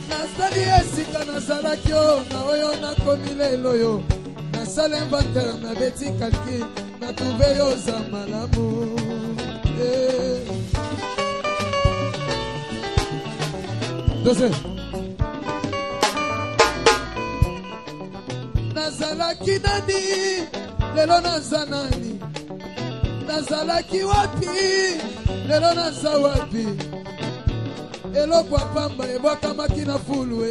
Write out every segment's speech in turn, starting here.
Nasali esika nazalaki yo na oyo nakomi lelo yo. Nasala inventaire na beti kalki na trouve yo za malamu. Dose. Nazalaki nani lelo naza nani. Nazalaki wapi lelo naza wapi. Eloko pamba ebokamaki na fulu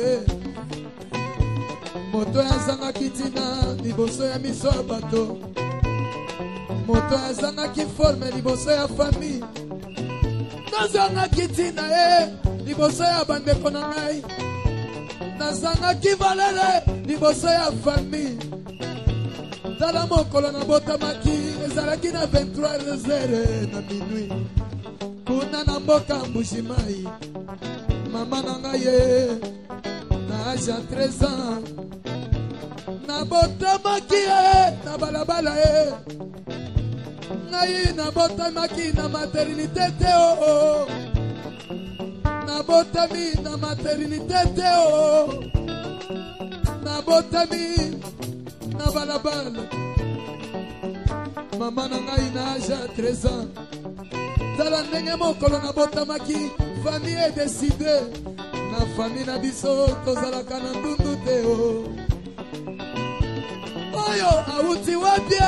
moto yazangaki tina liboso ya miso ya bato. Moto yazangaki forme liboso ya famille. Nazangaki tina liboso ya bandeko na ngai. Nazangaki valele liboso ya famille. Tala mokolo na botamaki ezalaki na 23h na minuit. Kuna na mboka Mbushimai mama na ngai na âge ya 13 ans. Na botamaki na balabala ngai na botamaki na maternité te na botami na maternité te na botami na balabala mama na ngai na âge ya 13 ans. Tala ndenge mokolo na botamaki famille décidé na famille na biso tozalaka na ndundu te oyo auti wapi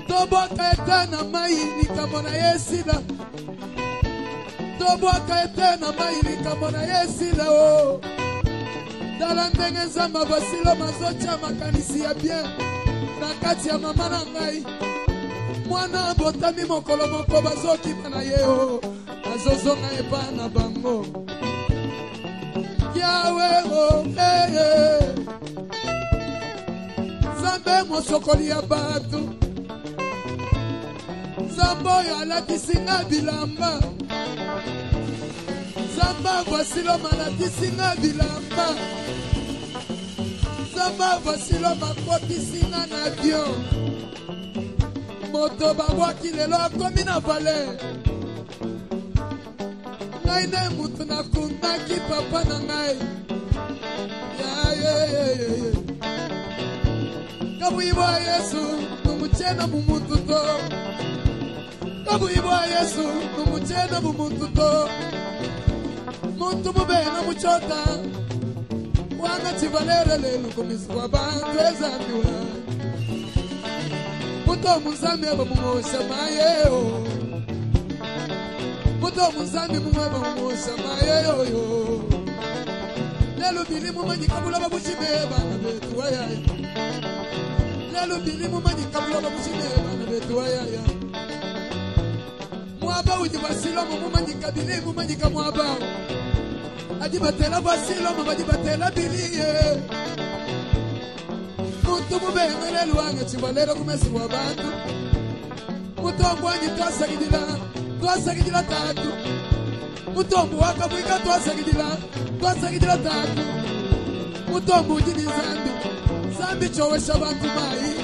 tobwaka ete na mai likambo na ye sila. Tobwaka ete na mai likambo na ye sila tala ndenge nzambe basilo mazotia makanisi ya bien na kati ya mama na ngai. Mwana botami mokolo moko bazokima na ye azozonga epa na bango. Yawe Nzambe mosokoli ya bato. Nzambe oyo alatisi nga bilamba. Nzambe avasiloma alatisi nga bilamba. Nzambe avasiloma akotisi nga na avion. Moto babwaki lelo akomi na valer. Ngai nde mutu nakundaki papa na ngai. Kabuibwa Yesu numuchena mumutu to. Kabuibwa Yesu numuchena mumutu to. Muntu mubena muchota. Wana chivalere lelu kumiswa bantu ezambiwa. Muto muzambi eba mumosha maye Muto muzambi mumweba mumosha maye Lelu bilimu majikabula babushimeba na betu waya. Lelu bilimu majikabula babushimeba na betu waya. Mwaba ujibasilo mumu majikabilimu majika mwaba. Ajibatela basilo mabajibatela biliye. Muntu mubenge lelu wange chibalero kumesi kwa bantu. Mutombu wanyi twasagidila tatu. Mutombu wakabuika twasagidila tatu. Mutombu ujini zambi chowesha bantu mai.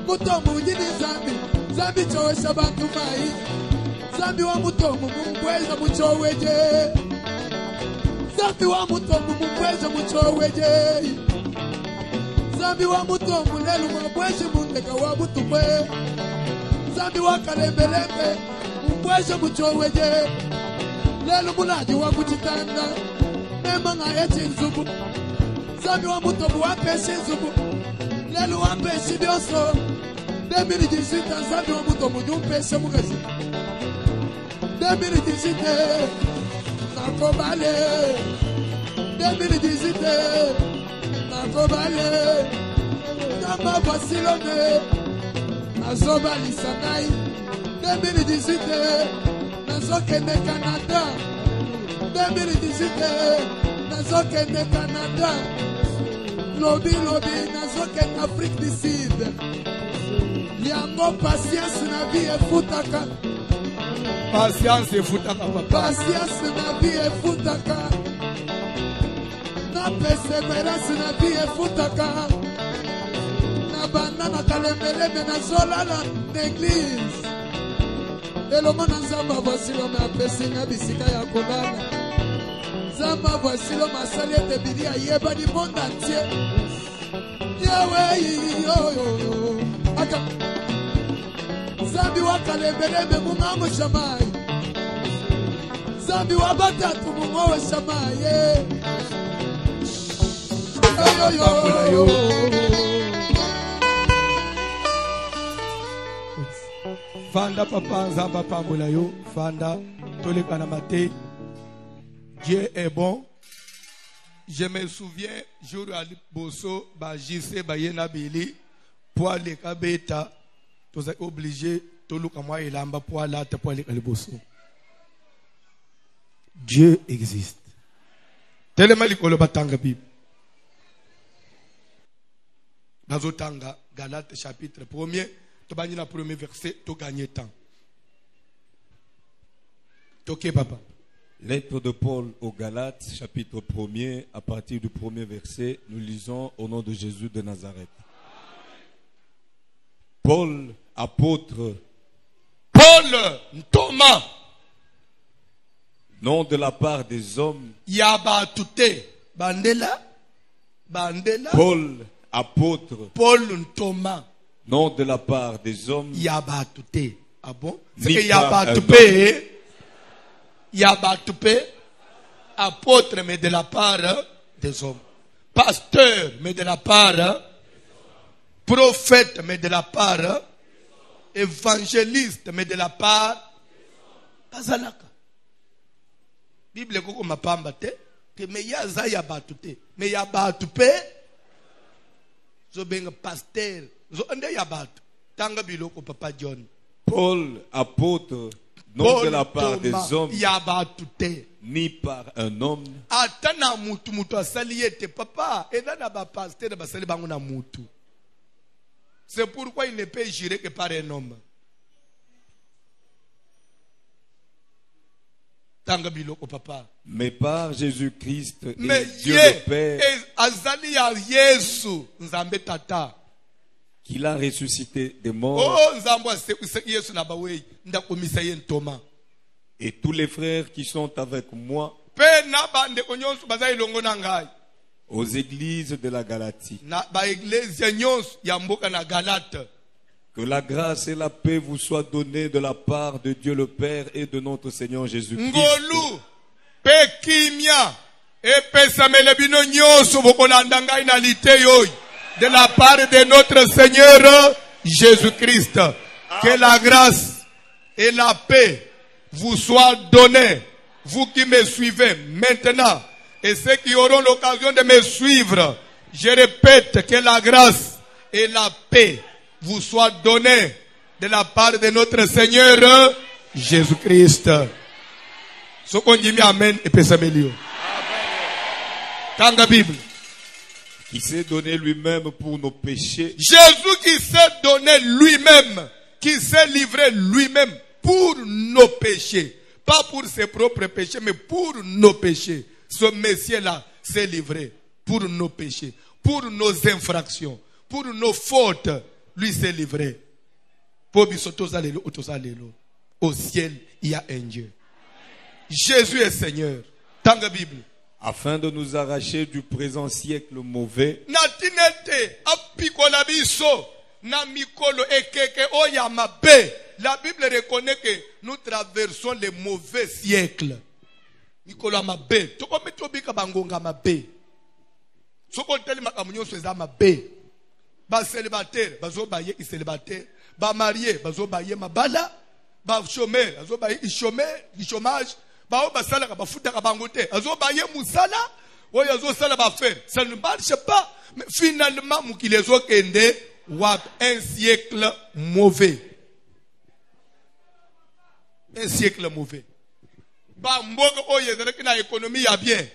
Mutombu ujini zambi chowesha bantu mai. Zambi wa mutombu mungweza muchoweje. Zambi wa mutombu mungweza muchoweje. Zambi wa mutombu lelu mwabweshe mundeka wa mutumwe. Zambi wa kalembelembe mwabweshe muchoweje. Lelu mulaji wa kuchitanda nema nga echi nzubu. Zambi wa mutombu wapeshe nzubu. Lelu wapeshe bioso. 2018 zambi wa mutombu jumpeshe mugazi. 2018 nakobale. 2018 nakobale. Kama basilone nazobali sanai. 2018 nazokende Canada. 2018 nazokende Canada. Lobi nazokende Afrique du Sud. Liango patience na vie efutaka. Patience efutaka papa. Patience na vie efutaka. Na persévérance na vie efutaka. Na banana kalembeleme na zolala n'église. elongo na nzambe voici l'homme apesi nga bisika ya kobana nzambe voici l'homme asali ete bili ayeba du monde entier Yahweh yo aka nzambe wakalembeleme mungango shamai nzambe wabatatu mungowe shamai yo Fanda papa nzamba pambola yo fanda toleka na mate. Dieu est bon. Je me souviens jour à Bosso ba JC ba yena bili pour aller kabeta to za obligé to luka moi elamba pour aller ta pour aller le Bosso. Dieu existe. Tellement likolo batanga Bible. Nazotanga Galates chapitre 1er. Tu vas le premier verset, tu gagnes temps. Ok, papa. Lettre de Paul aux Galates, chapitre 1er, à partir du premier verset, nous lisons au nom de Jésus de Nazareth. Paul, apôtre. Paul, Thomas. Non de la part des hommes. Yabatute. Bandela. Paul, apôtre. Paul, Thomas. Non de la part des hommes. Yabatute. Ah bon? C'est Ni que par Yabatute, apôtre, mais de la part des hommes. Pasteur, mais de la part. Prophète, mais de la part. Évangéliste, mais de la part. Bazalaka. Bible koko mapamba te. Que me yaza yabatute. Me yabatute. Zo benga pasteur. Paul, apôtre, non de la part des hommes, ni par un homme. C'est pourquoi il ne peut jurer que par un homme. Mais par Jésus-Christ et mais Dieu le Père, qu'il a ressuscité des morts, et tous les frères qui sont avec moi aux églises de la Galatie. Que la grâce et la paix vous soient données de la part de Dieu le Père et de notre Seigneur Jésus-Christ. De la part de notre Seigneur Jésus-Christ. Que la grâce et la paix vous soient données. Vous qui me suivez maintenant et ceux qui auront l'occasion de me suivre. Je répète que la grâce et la paix vous soient données de la part de notre Seigneur Jésus-Christ. Ce qu'on dit, amen et paix s'améliore. Dans la Bible. Qui s'est donné lui-même pour nos péchés. Jésus qui s'est donné lui-même, qui s'est livré lui-même pour nos péchés. Pas pour ses propres péchés, mais pour nos péchés. Ce Messie-là s'est livré pour nos péchés, pour nos infractions, pour nos fautes. Lui s'est livré. Au ciel, il y a un Dieu. Jésus est Seigneur. Dans la Bible. Afin de nous arracher du présent siècle mauvais. La Bible reconnaît que nous traversons les mauvais siècles. Célibataire, marié, chômage. Ça ne marche pas. Mais finalement, un siècle mauvais. Un siècle mauvais. Économie a bien.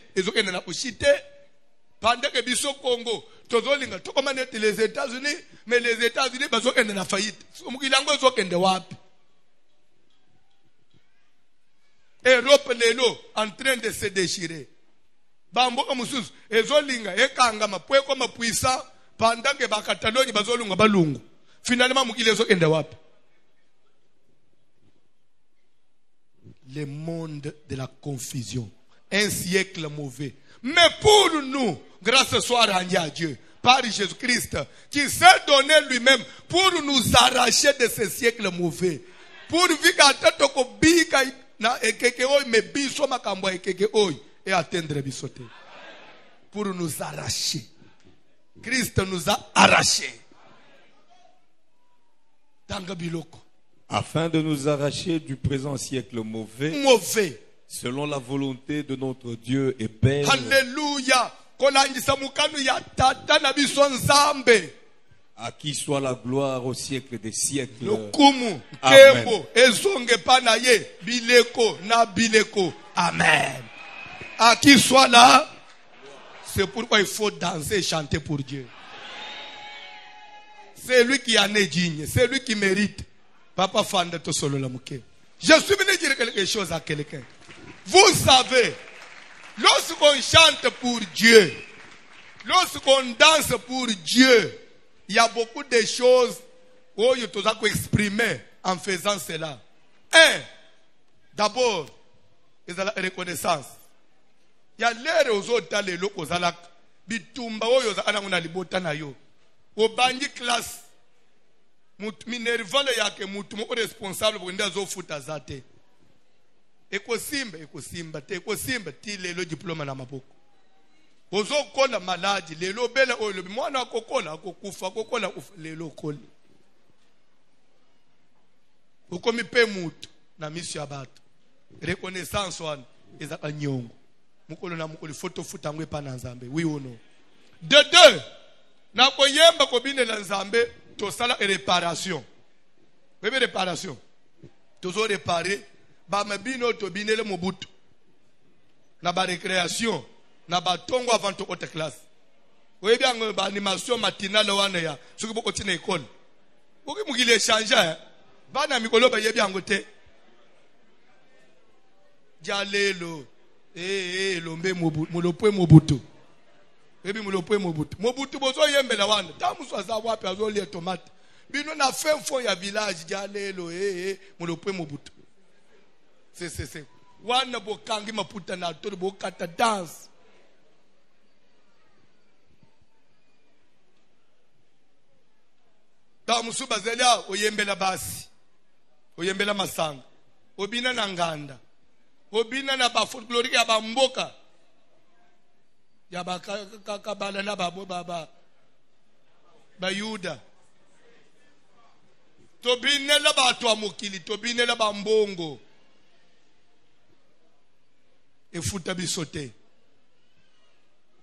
Pendant que Bisso Congo, les États-Unis, mais les États-Unis, ils ont une faillite. Europe lelo en train de se déchirer. Bamboka mususu ezolinga ekangama pweko mapuissant pendant que ba Catalogne bazolunga balungu. Finalement mukile ezokende wapi? le monde de la confusion. Un siècle mauvais. Mais pour nous, grâce soit rendue à Dieu, par Jésus-Christ, qui s'est donné lui-même pour nous arracher de ce siècle mauvais. Pour et atteindre bisoté. Pour nous arracher. Christ nous a arrachés. Afin de nous arracher du présent siècle mauvais. Selon la volonté de notre Dieu et Père. Alléluia. À qui soit la gloire au siècle des siècles. Amen. À qui soit là. C'est pourquoi il faut danser et chanter pour Dieu. C'est lui qui en est digne. C'est lui qui mérite. Papa Fanda to solo la mouke. Je suis venu dire quelque chose à quelqu'un. Vous savez, lorsqu'on chante pour Dieu, lorsqu'on danse pour Dieu, il y a beaucoup de choses où il faut exprimer en faisant cela. D'abord, il y a la reconnaissance. Il y a l'air aux autres les locaux à la bitumba oyo za ana libota na yo. Obangi classe. Minervale yake mutu mo responsable pour nda zo futa zate. Ekosimba ti lelo diploma na maboko. Ozo kola maladi lelo bela oyo mwana akokola akokufa akokola lelo kola. Ukomi pe mutu na misu ya bato. Reconnaissance wana ezaka nyongo. Mukolo na mukoli photo futa ngwe pa na Nzambe. Oui ou non? De deux, na koyemba kobine na Nzambe to sala réparation. Bébé réparation. Tozo réparer ba mabino to binele mobutu. Na ba récréation, na ba tongo avant to haute classe. Oui bien ba animation matinale wana ya soki boko tina école. Boki mugile changer bana mikolo ba yebi angote. Jalelo lombe mulopwe mobutu. Ebi mulopwe mobutu. Mobutu bozo yembela wana. Tamu swaza wapi azo lia tomate. Bino na fefo ya village jalelo mulopwe mobutu. C'est. Wana bokangi maputa na tori bokata dance. Tamu subazelia oyembela basi. Oyembela masanga. Obina na nganda. Obina na ba folklorique ya ba mboka ya ba kabala na babo baba ba Yuda tobine la ba to amokili tobine la ba mbongo efuta bisote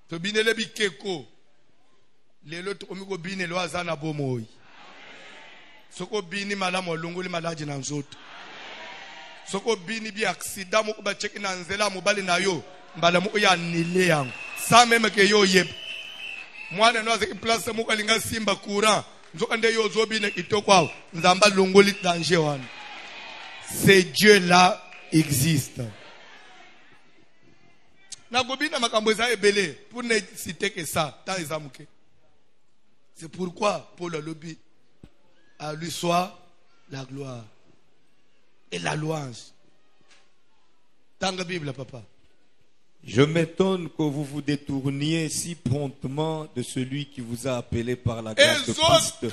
tobine le bikeko lelo to omiko bine lo azana bomoyi soko bini malamo longoli malaji na nzoto soko bini bi accident mo ba check na nzela mo bali na yo mbala mo ya nile yango sa même que yo yeb mwana no azeki place mo kalinga simba courant nzoka nde yo zo bine kitoko nzamba longoli danger wana. Ce Dieu là existe. Na gobina makambo za ebele pour ne citer que ça tant ezamuke. C'est pourquoi Paul a lobby à lui soit la gloire et la louange. Dans la Bible, papa. Je m'étonne que vous vous détourniez si promptement de celui qui vous a appelé par la grâce de Christ.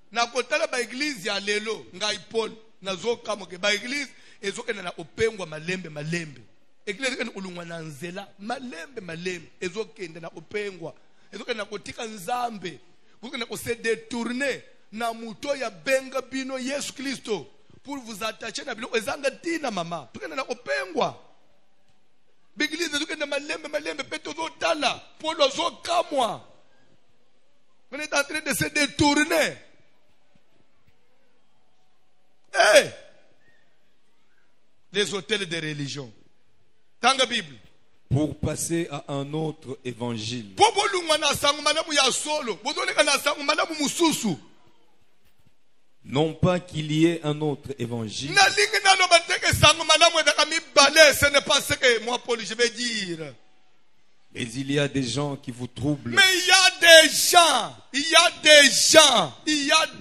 Na kotala ba église ya lelo ngai Paul nazoka moke ba église ezokena na opengwa malembe. Église ken ulungwa na nzela malembe ezokenda na opengwa ezokena kotika Nzambe bukena ko se détourner na muto ya benga bino Yesu Kristo pour vous attacher na bilo ezanga tina mama tukena na opengwa L'église tukena malembe peto zo tala Paul zo kamwa on est en train de se détourner. Hey! Les hôtels de religion. Dans la Bible. Pour passer à un autre évangile. Non pas qu'il y ait un autre évangile. Ce n'est pas ce que moi, Paul, je vais dire. Mais il y a des gens qui vous troublent. Mais il y a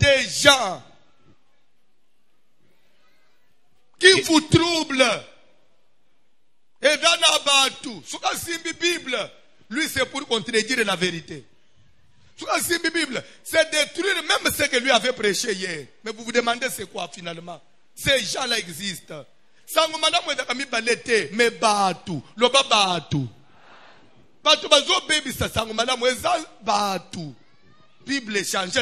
des gens qui vous trouble. Et dans la batou, souka simbi Bible, lui c'est pour contredire la vérité. Souka simbi Bible, c'est détruire même ce que lui avait prêché hier. Mais vous vous demandez c'est quoi finalement? Ces gens-là existent. Sango madame kami balete, mais batou, loba batou. Batou bazo baby sa sango madame weza batou. Bible change.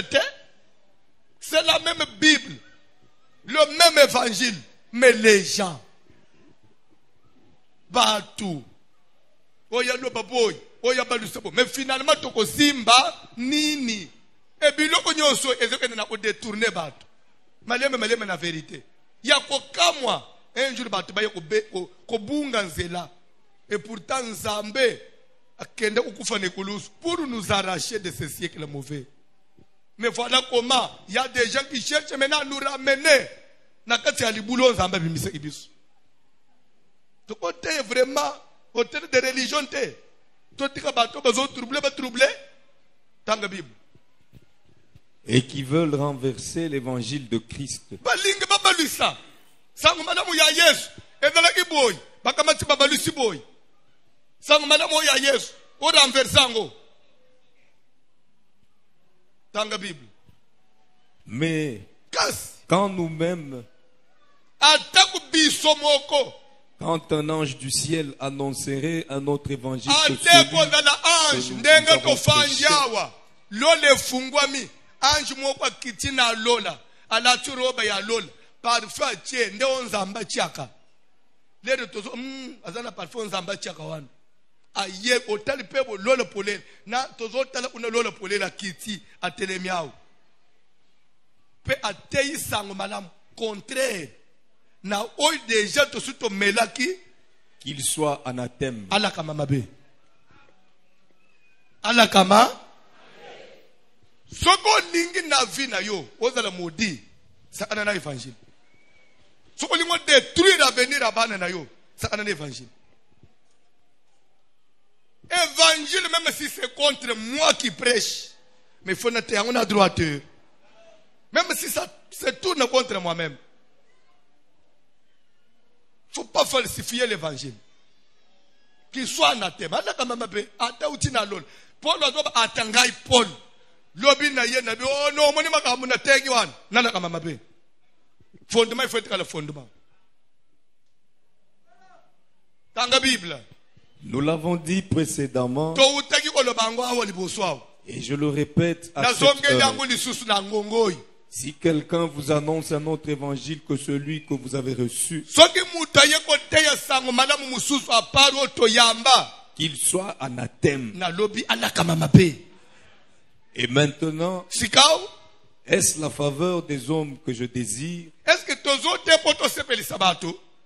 C'est la même Bible, le même évangile, mais les gens. Batou. Oya no baboy, oya balusabo. Mais finalement toko simba nini. Et biloko nyonso ezokende na ko détourner batou. Maleme na vérité. Ya ko kamwa un jour batou baye ko bunga nzela. Et pourtant Nzambe akende ukufa nekulusu pour nous arracher de ce siècle mauvais. Mais voilà comment il y a des gens qui cherchent maintenant à nous ramener. Nakati alibulo Nzambe bimise ibisu. Tu côté vraiment hôtel de religion te. Tu tika bato bazo troubler dans la Bible. Et qui veulent renverser l'évangile de Christ. Balinga babalusa. Sangu madame ya Yesu. Ezala ki boy. Bakamati babalusi boy. Sangu madame ya Yesu. O renversango. Dans la Bible. Mais quand nous-mêmes, quand un ange du ciel annoncerait un autre évangile que celui lole fungwami ange moko kitina lola ala turoba ya lola parfois tie nde Nzamba chiaka lero tozo azana parfois Nzamba chiaka wana aye otali pebo lola polele na tozo tala una lola polele kiti atelemiao pe atei sango malam contraire na oy déjà to suto melaki qu'il soit anathème. Alakama mabe. Alakama. Soko lingi na vina yo, ozala modi, sakana na évangile. Soko lingo détruire l'avenir abana na yo, sakana na évangile. Évangile même si c'est contre moi qui prêche, mais il faut noter on a droiteur. Même si ça se tourne contre moi-même. Il ne faut pas falsifier l'évangile. Qu'il soit anathème. Ata utina lol. Paul doit atangai Paul. Lobi na ye na bi oh no moni makamu na tegi wan. Nana kama mabe. Fondement il faut être le fondement. Dans la Bible. Nous l'avons dit précédemment. Et je le répète à cette heure. Si quelqu'un vous annonce un autre évangile que celui que vous avez reçu, qu'il soit anathème. Et maintenant, est-ce la faveur des hommes que je désire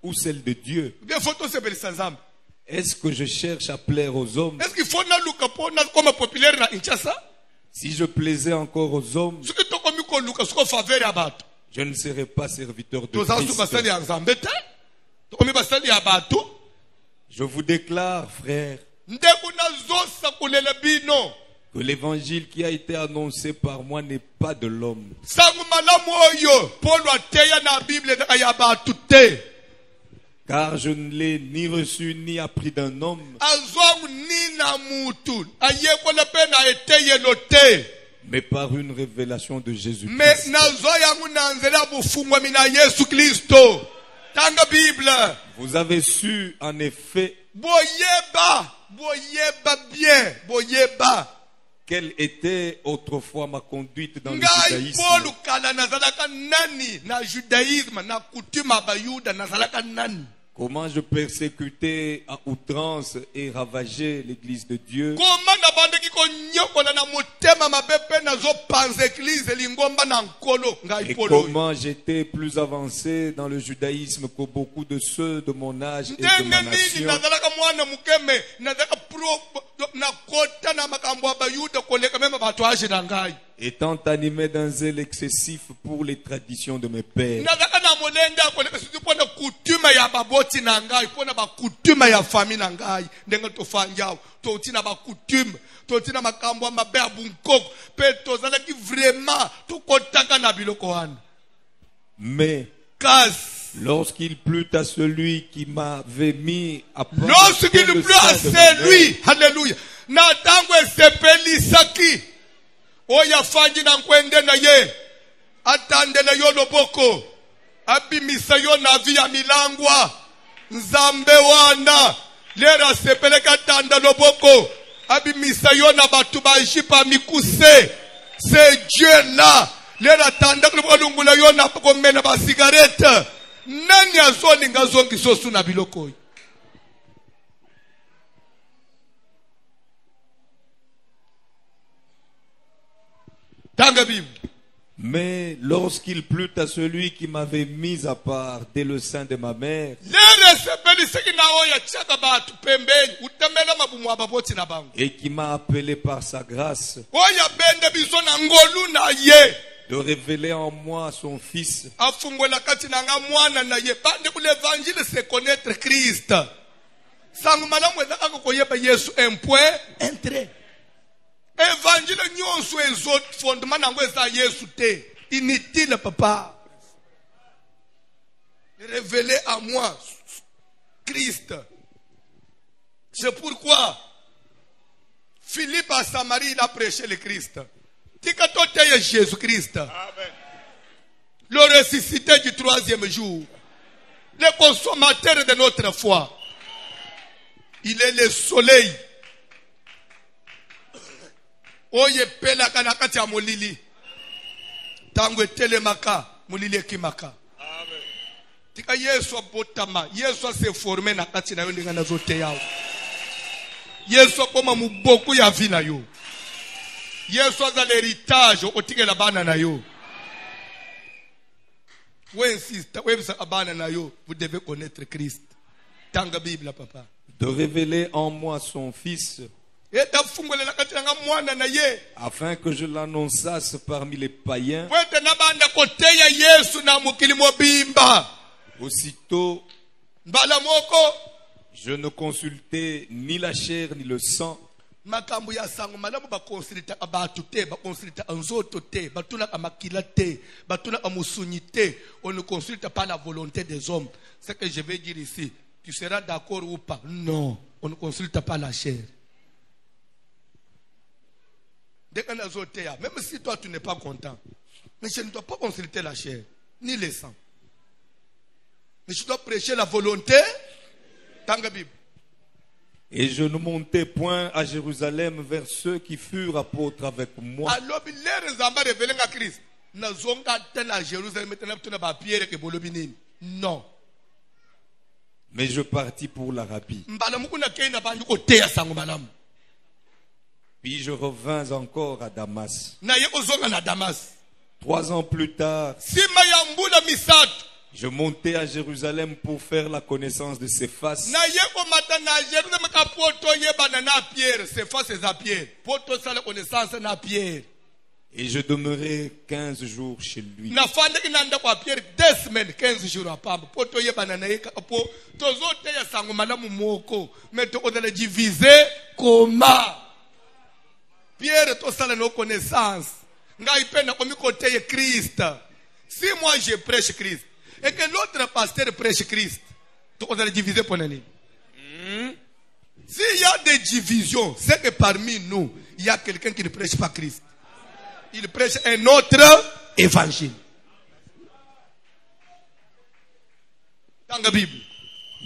ou celle de Dieu? Est-ce que je cherche à plaire aux hommes? Si je plaisais encore aux hommes, je ne serais pas serviteur de Christ. Je vous déclare, frères, que l'évangile qui a été annoncé par moi n'est pas de l'homme. Car je ne l'ai ni reçu ni appris d'un homme, mais par une révélation de Jésus-Christ. Vous avez su en effet quelle était autrefois ma conduite dans le judaïsme. Comment je persécutais à outrance et ravageais l'église de Dieu. Et comment j'étais plus avancé dans le judaïsme que beaucoup de ceux de mon âge et de ma nation. Étant animé d'un zèle excessif pour les traditions de mes pères. Mais Lorsqu'il plut à celui qui m'avait mis à part Lorsqu'il dès le plut à sein de ma celui, mère, hallelujah, na tangu esepelisaki, oya fanji na nkwende na ye, atande na yo loboko, abimisa yo na via milangwa, nzambe wana, lera sepeleka tanda loboko, abimisa yo na batu bajipa mikuse, c'est Dieu là, lera tanda kulungula yo na komena ba cigarette, nani azoni ngazongi sosu na biloko. mais lorsqu'il plut à celui qui m'avait mis à part dès le sein de ma mère, et qui m'a appelé par sa grâce de révéler en moi son Fils, Évangile nyonso ezot fondement nango eza Yesu te. Inutile papa. Révéler à moi Christ. C'est pourquoi Philippe à Samarie il a prêché le Christ. Tikatoteye Jésus-Christ. Amen. Le ressuscité du 3e jour. Le consommateur de notre foi. Il est le soleil. Oye pela kanakati ya molili. Tangu telemaka, molili ekimaka. Amen. Tika Yesu abotama, Yesu se formé na kati na yo ndinga na zote yao. Yesu akoma muboku ya vie na yo. Yesu aza l'héritage otike la bana na yo. We insiste, we bisa abana na yo, vous devez connaître Christ. Tanga Bible papa. De révéler en moi son Fils, afin que je l'annonçasse parmi les païens. Aussitôt, je ne consultais ni la chair ni le sang, on ne consulte pas la volonté des hommes. Ce que je vais dire ici, tu seras d'accord ou pas? Non, on ne consulte pas la chair. Même si toi tu n'es pas content, mais je ne dois pas consulter la chair ni le sang, mais je dois prêcher la volonté. Tanga Bible. Et je ne montais point à Jérusalem vers ceux qui furent apôtres avec moi. Non. Mais je partis pour l'Arabie. Puis je revins encore à Damas. 3 ans plus tard, je montais à Jérusalem pour faire la connaissance de Céphas. Et je demeurai 15 jours chez lui. Pierre, tout ça, nos connaissances. Christ. Si moi je prêche Christ et que l'autre pasteur prêche Christ, on va diviser pour l'année. S'il y a des divisions, c'est que parmi nous, il y a quelqu'un qui ne prêche pas Christ. Il prêche un autre évangile. Dans la Bible.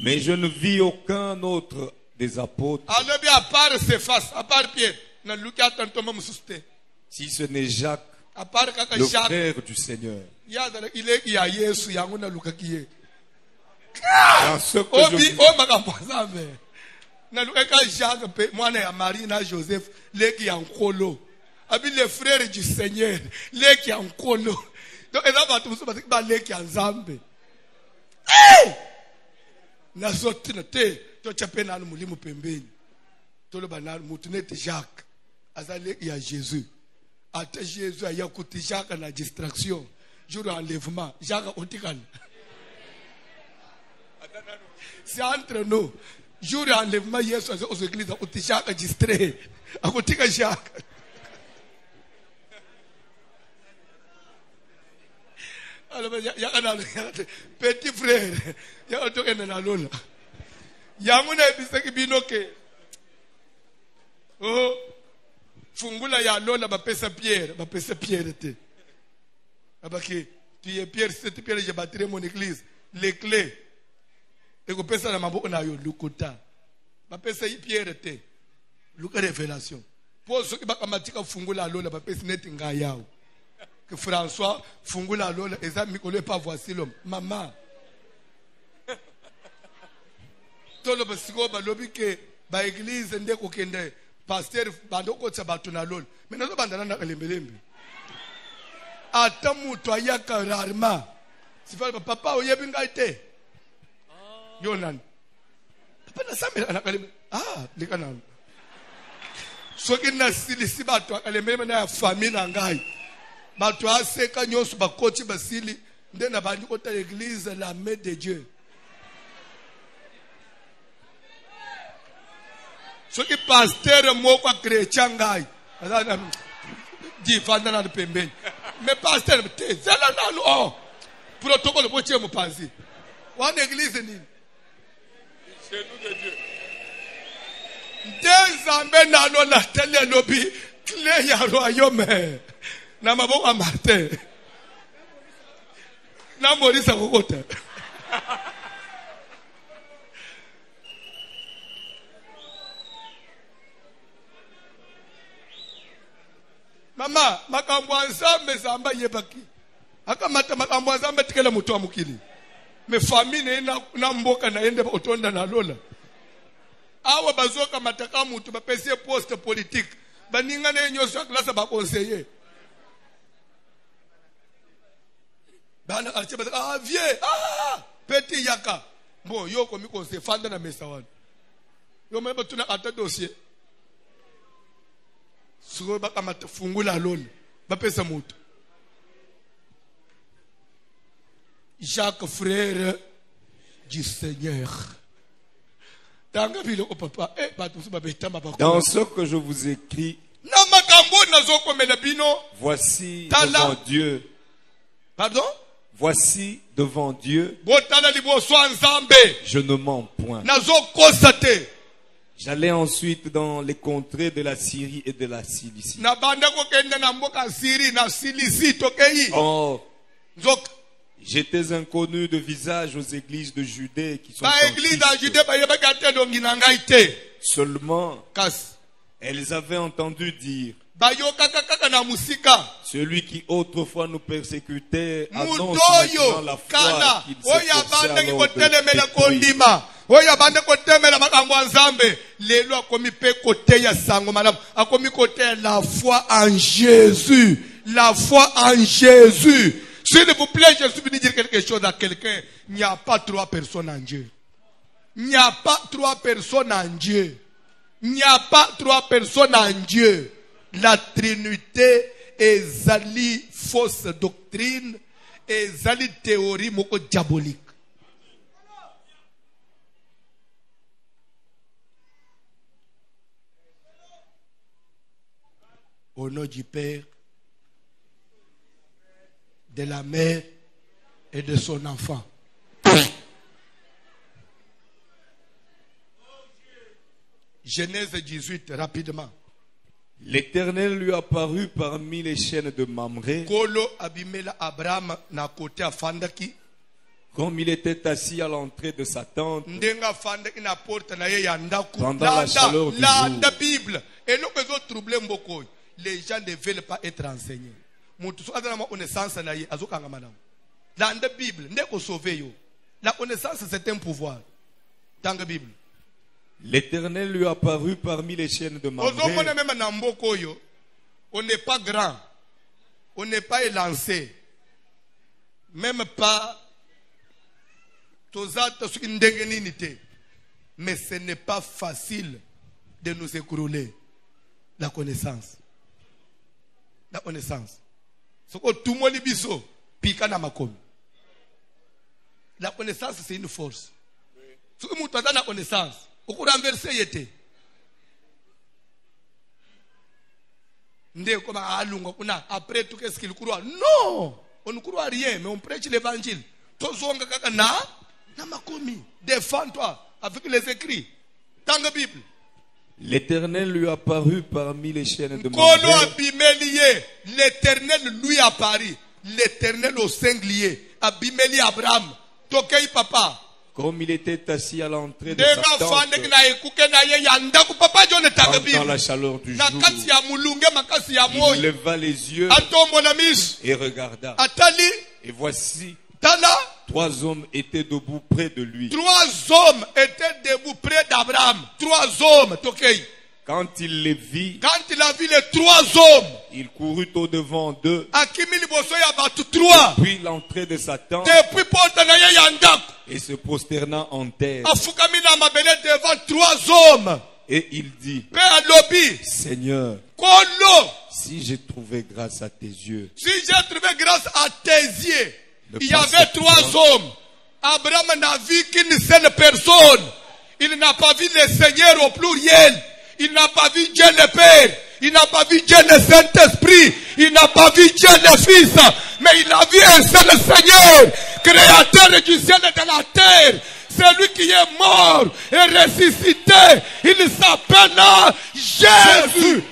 Mais je ne vis aucun autre des apôtres. À part Céphas, à part Pierre. Si ce n'est Jacques, le frère du Seigneur. Dans ce que le frère du Seigneur, Jacques. Il y a Jésus. Après Jésus, il y a Jacques à la distraction. Jour d'enlèvement. Jacques Otikan. C'est entre nous. Jour d'enlèvement, Jésus aux églises, Jacques a distrait. À côté de Jacques. Petit frère, il y a un truc dans la lola. Il y a un épisode qui binoke. Oh, fungula ya lola bapesa pierre te. Abaki, tu es pierre, cette pierre j'ai bâti mon église. Les clés. Et que pesa na maboko na yo lukuta. Bapesa pierre te. Luka révélation. Pour ceux qui bakamatika fungula lola bapesa net nga yao. Que François fungula lola eza mikolo pas voici l'homme. Maman. Tolo basiko balobi ke ba église ndeko kende pasteur bandoko tsa batuna lola. Mais nazo bandana na kalembelembe. Ata mutu ayaka rarement. Si papa oyebi ngai te. Yonan. Papa na samela na kalembe. Ah, likana. Soki na silisi bato akalembe na famille na ngai. Bato aseka nyoso bakoti basili nde na bandi kota l'église la main de Dieu. Soki pasteur moko chrétien ngai. Di fanda na pembeni. Mais pasteur te zela na lo. Protocole boche mo panzi. One église ni. Chez nous de Dieu. Deux ambe na lo la tele lobi clé ya royaume. Na maboko a Martin. Na Maurice akokota. Mama, makambo nzambe zamba yebaki. Akamata makambo nzambe tikela mutu amukili. Me famille na mboka na ende otonda na lola. Awa bazoka mataka mutu bapese poste politique. Baninga na nyoso ya classe ba conseiller. Bana archeba vieux petit yaka. Bon yo komi conseiller fanda na mesa wana. Yo meba tuna ata dossier. Soko bakamata fungula lola. Bapesa mutu. Jacques frère du Seigneur. Dans ce que je vous écris, voici devant Dieu. Pardon? Voici devant Dieu. Je ne mens point. J'allais ensuite dans les contrées de la Syrie et de la Cilicie. Or, j'étais inconnu de visage aux églises de Judée qui sont en Christ. Seulement, elles avaient entendu dire, celui qui autrefois nous persécutait annonce maintenant la foi qu'il s'efforçait alors de détruire. La foi en Jésus. La foi en Jésus. S'il vous plaît, je suis venu dire quelque chose à quelqu'un. Il n'y a pas trois personnes en Dieu. Il n'y a pas trois personnes en Dieu. Il n'y a pas trois personnes en Dieu. La Trinité est zali fausse doctrine et zali théorie moko diabolique. Au nom du Père, de la mère et de son enfant. Genèse 18, rapidement. L'Éternel lui apparut parmi les chaînes de Mamré. Comme il était assis à l'entrée de sa tente, pendant la chaleur du jour. Les gens ne veulent pas être enseignés. La Bible, la connaissance c'est un pouvoir. Dans la Bible. L'Éternel lui apparut parmi les chaînes de Mamré. On n'est pas grand, on n'est pas élancé, même pas. Mais ce n'est pas facile de nous écrouler. La connaissance. La connaissance. La connaissance, c'est une force. Si vous avez la connaissance, vous pouvez renverser. Après tout, qu'est-ce qu'il croit? Non! On ne croit rien, mais on prêche l'évangile. Tozonga kaka na makomi. Défends-toi avec les écrits. Dans la Bible. L'Éternel lui apparut parmi les chaînes de Kolo Mamré. Abimélié. L'Éternel lui apparut. L'Éternel au singulier. Abiméli Abraham. Tokei papa. Comme il était assis à l'entrée de sa tente, dans la chaleur du jour, il leva les yeux et regarda. Et voici, 3 hommes étaient debout près de lui. 3 hommes étaient debout près d'Abraham. 3 hommes, Tokei. Quand il les vit, Quand il a vu les 3 hommes, il courut au devant d'eux, depuis puis l'entrée de sa tente, et se prosterna en terre. devant 3 hommes. Et il dit, Seigneur, si j'ai trouvé grâce à tes yeux, si j'ai trouvé grâce à tes yeux, il y avait 3 hommes. Abraham n'a vu qu'une seule personne. Il n'a pas vu le Seigneur au pluriel. Il n'a pas vu Dieu le Père. Il n'a pas vu Dieu le Saint-Esprit. Il n'a pas vu Dieu le Fils. Mais il a vu un seul Seigneur, créateur du ciel et de la terre. Celui qui est mort et ressuscité. Il s'appelle Jésus.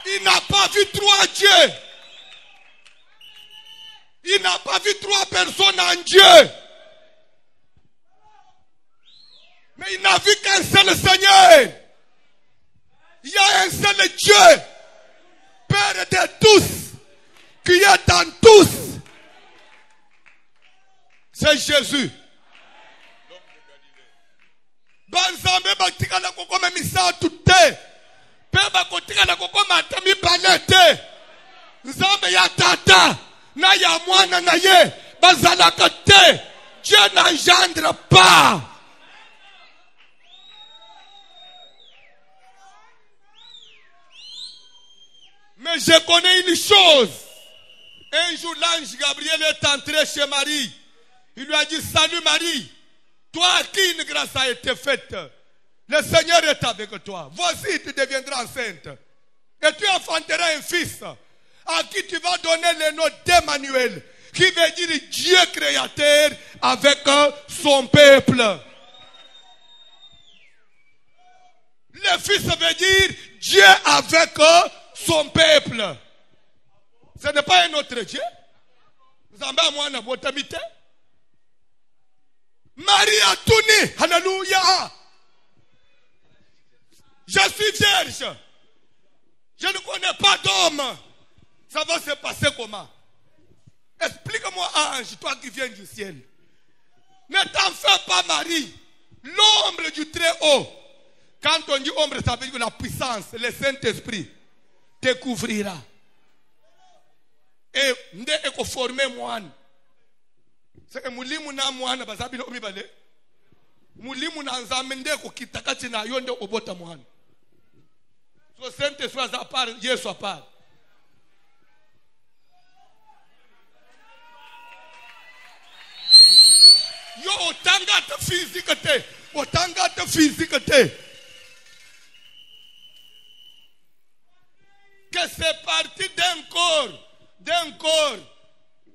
Il n'a pas vu 3 dieux. Il n'a pas vu 3 personnes en Dieu. Mais il n'a vu qu'un seul Seigneur. Il y a un seul Dieu, Père de tous, qui est dans tous. C'est Jésus. Banzambe batikala kokoma misatu te. Pe bakotikala kokoma atami balete. Nzambe ya tata na ya mwana na ye bazalaka te. Dieu n'engendre pas. Mais je connais une chose. Un jour, l'ange Gabriel est entré chez Marie. Il lui a dit, salut Marie. Toi à qui une grâce a été faite? Le Seigneur est avec toi. Voici, tu deviendras enceinte. Et tu enfanteras un fils à qui tu vas donner le nom d'Emmanuel, qui veut dire Dieu créateur avec son peuple. Le fils veut dire Dieu avec son peuple. Ce n'est pas un autre Dieu. Marie a tout né. Alléluia. Je suis vierge. Je ne connais pas d'homme. Ça va se passer comment? Explique-moi, ange, toi qui viens du ciel. Ne t'en fais pas, Marie. L'ombre du Très-Haut. Quand on dit ombre, ça veut dire la puissance, le Saint-Esprit te couvrira. Et nde eko formé moine. C'est que mulimu na moine bazabi no mibale. Mulimu na nzambe nde ko kitakati na yonde obota moine. So Saint-Esprit à part, Yesu à part. Yo otanga ta physique te, otanga ta physique te. Que c'est parti d'un corps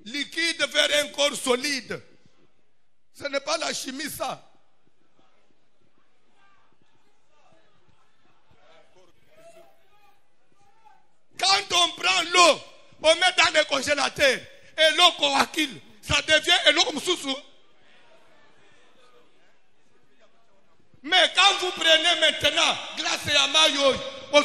liquide vers un corps solide. Ce n'est pas la chimie ça. Quand on prend l'eau, on met dans le congélateur et l'eau coagule, ça devient l'eau comme sous. Mais quand vous prenez maintenant, grâce à Mayo, il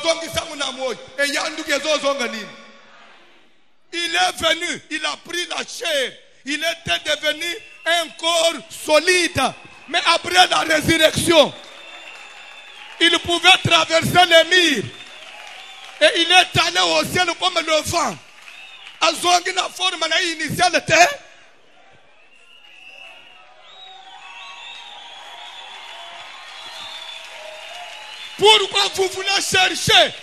est venu, il a pris la chair, il était devenu un corps solide. Mais après la résurrection, il pouvait traverser les murs. Et il est allé au ciel comme le vent. Azongi na forme na initiale te. Pourquoi vous voulez chercher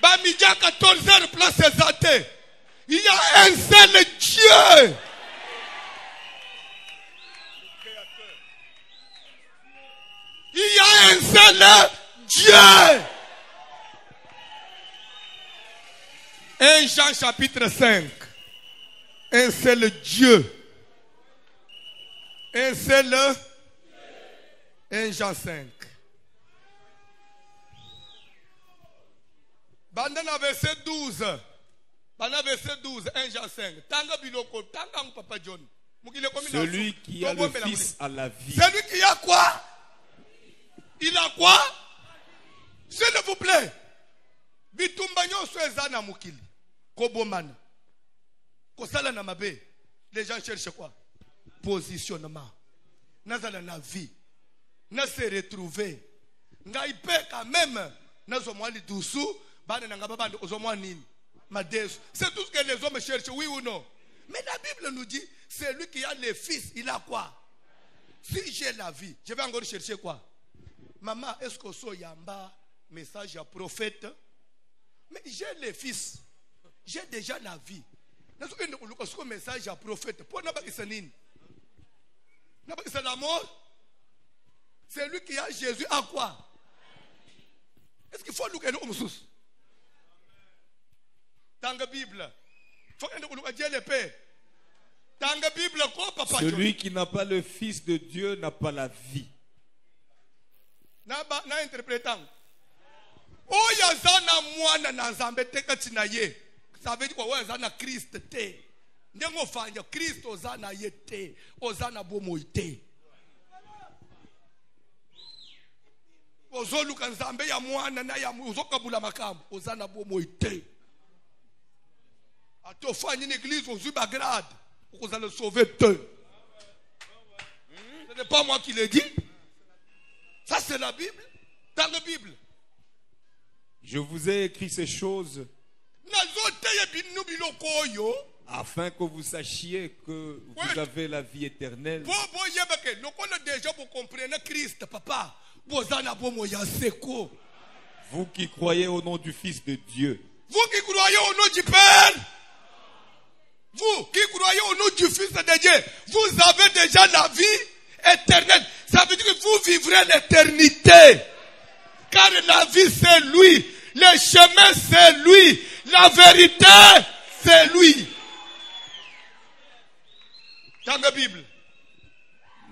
Bamidja 14h place exaltée? Il y a un seul Dieu. Il y a un seul Dieu. 1 Jean chapitre 5. Un seul Dieu. Un seul 1 Jean 5. Bandana verset 12. Bandana verset 12, 1 Jean 5. Tanga biloko, tanga Papa John. Celui qui a le Fils a la vie. Celui qui a quoi? Il a quoi? S'il vous plaît. Bitumba nyonso ezana mukili. Kobomana. Kosala na mabe. Les gens cherchent quoi? Positionnement. Nazala na vie. Na se retrouver. Ngaipe quand même. Nazo mwali dusu. Bana na ngababande ozomwa nini? Madesu. C'est tout ce que les hommes cherchent, oui ou non? Mais la Bible nous dit, c'est lui qui a le Fils, il a quoi? Si j'ai la vie, je vais encore chercher quoi? Maman, est-ce que so yamba message à prophète? Mais j'ai le Fils. J'ai déjà la vie. Est-ce que message à prophète? Pour n'a pas que c'est nini? N'a pas que c'est la mort? C'est lui qui a Jésus à quoi? Est-ce qu'il faut nous que nous sommes? Dans la Bible, celui qui n'a pas le Fils de Dieu n'a pas la vie. Ça veut dire quoi? Ozana Christ te. Ndengo fanya Christ ozana yete. Ozana bomoite. Ozoluka nzambe ya mwana na ya uzokabula makambo. Ozana bomoite. Atofanya une église aux Ubagrades. Vous allez sauver deux. Ce n'est pas moi qui l'ai dit. Ça c'est la Bible. Dans la Bible. Je vous ai écrit ces choses afin que vous sachiez que vous avez la vie éternelle. Déjà vous comprenez Christ, papa. Vous qui croyez au nom du Fils de Dieu. Vous qui croyez au nom du Père. Vous qui croyez au nom du Fils de Dieu, vous avez déjà la vie éternelle. Ça veut dire que vous vivrez l'éternité. Car la vie c'est lui. Le chemin c'est lui. La vérité c'est lui. Dans la Bible.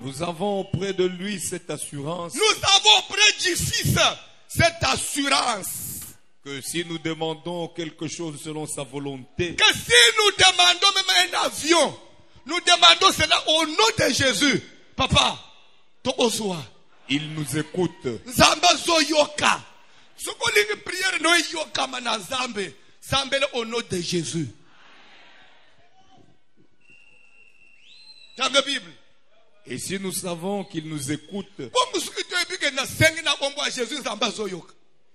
Nous avons auprès de lui cette assurance. Nous avons auprès du Fils cette assurance. Que si nous demandons quelque chose selon sa volonté. Que si nous demandons même un avion. Nous demandons cela au nom de Jésus. Papa. Tokozwa. Il nous écoute. Zamba zoyoka. Ce qu'on lit une prière no yoka mana zambe. Zambele au nom de Jésus. Dans la Bible. Et si nous savons qu'il nous écoute.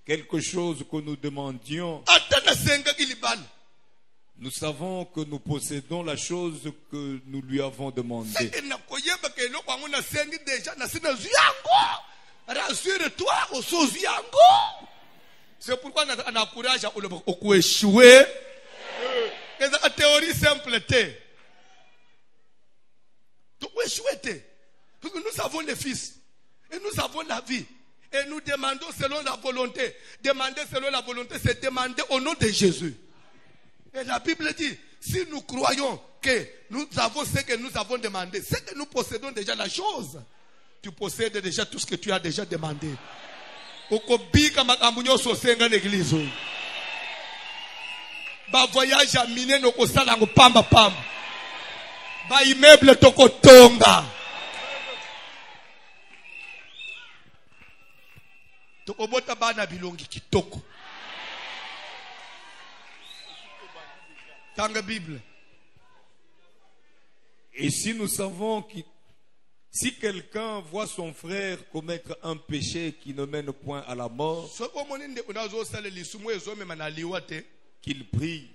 Quelque chose que nous demandions. Nous savons que nous possédons la chose que nous lui avons demandé. Rassure-toi, c'est pourquoi on encourage à échouer. C'est la théorie simple. Parce que nous avons le Fils. Et nous avons la vie. Et nous demandons selon la volonté. Demander selon la volonté, c'est demander au nom de Jésus. Et la Bible dit, si nous croyons que nous avons ce que nous avons demandé, c'est que nous possédons déjà la chose. Tu possèdes déjà tout ce que tu as déjà demandé. L'église. Ba voyage à miner no kosala ngo pamba pamba. Ba immeuble toko tonga. Toko bota bana bilongi kitoko. Dans la Bible. Et si nous savons que si quelqu'un voit son frère commettre un péché qui ne mène point à la mort, qu'il prie.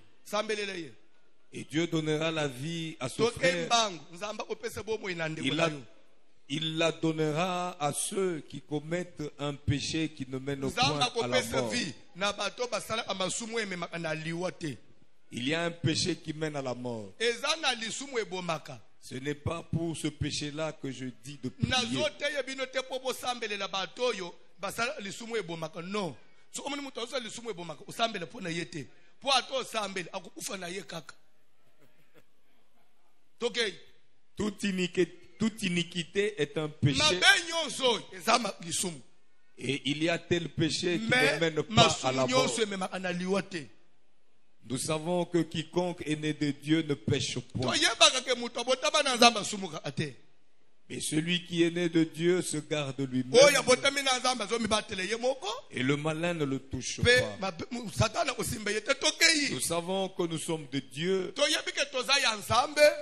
Et Dieu donnera la vie à ce frère. Il la donnera à ceux qui commettent un péché qui ne mène point à la mort. Il y a un péché qui mène à la mort. Ce n'est pas pour ce péché-là que je dis de prier. Toute iniquité est un péché. Et il y a tel péché qui ne mène pas à la mort. Nous savons que quiconque est né de Dieu ne pêche point. Mais celui qui est né de Dieu se garde lui-même. Et le malin ne le touche pas. Nous savons que nous sommes de Dieu.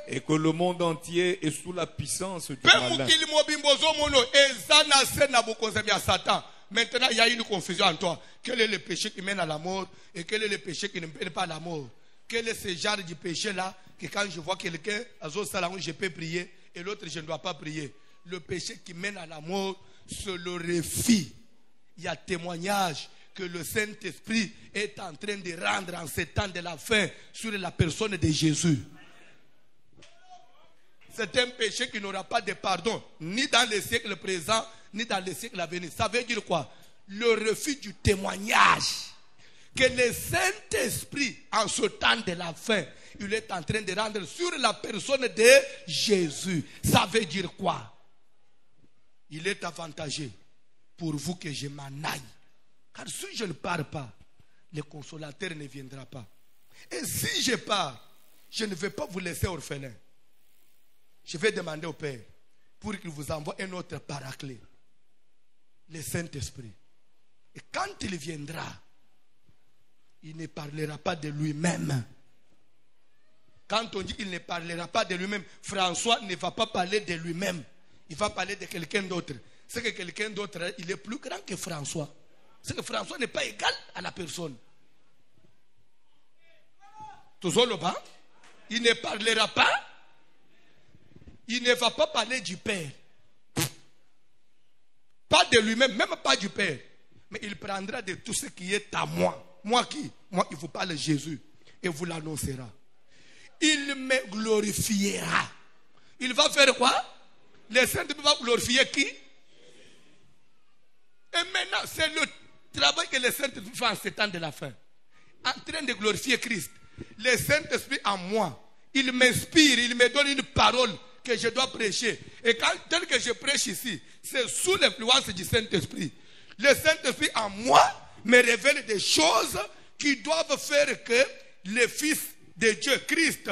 Et que le monde entier est sous la puissance du malin. Maintenant, il y a une confusion en toi. Quel est le péché qui mène à la mort et quel est le péché qui ne mène pas à la mort? Quel est ce genre de péché-là que quand je vois quelqu'un, je peux prier et l'autre, je ne dois pas prier? Le péché qui mène à la mort, c'est le refus. Il y a témoignage que le Saint-Esprit est en train de rendre en ces temps de la fin sur la personne de Jésus. C'est un péché qui n'aura pas de pardon, ni dans le siècle présent, ni dans le siècle à venir. Ça veut dire quoi? Le refus du témoignage. Que le Saint-Esprit, en ce temps de la fin, il est en train de rendre sur la personne de Jésus. Ça veut dire quoi? Il est avantageux pour vous que je m'en aille. Car si je ne pars pas, le consolateur ne viendra pas. Et si je pars, je ne vais pas vous laisser orphelin. Je vais demander au Père pour qu'il vous envoie un autre paraclet, le Saint-Esprit. Et quand il viendra, il ne parlera pas de lui-même. Quand on dit qu'il ne parlera pas de lui-même, François ne va pas parler de lui-même. Il va parler de quelqu'un d'autre. C'est que quelqu'un d'autre, il est plus grand que François. C'est que François n'est pas égal à la personne. Toujours le bas, il ne parlera pas. Il ne va pas parler du Père. Pas de lui-même, même pas du Père. Mais il prendra de tout ce qui est à moi. Moi qui? Moi, il vous parle de Jésus. Et vous l'annoncera. Il me glorifiera. Il va faire quoi? Le Saint-Esprit va glorifier qui? Et maintenant, c'est le travail que le Saint-Esprit fait en ce temps de la fin. En train de glorifier Christ. Le Saint-Esprit en moi, il m'inspire, il me donne une parole que je dois prêcher. Et quand tel que je prêche ici, c'est sous l'influence du Saint-Esprit. Le Saint-Esprit en moi me révèle des choses qui doivent faire que le Fils de Dieu, Christ,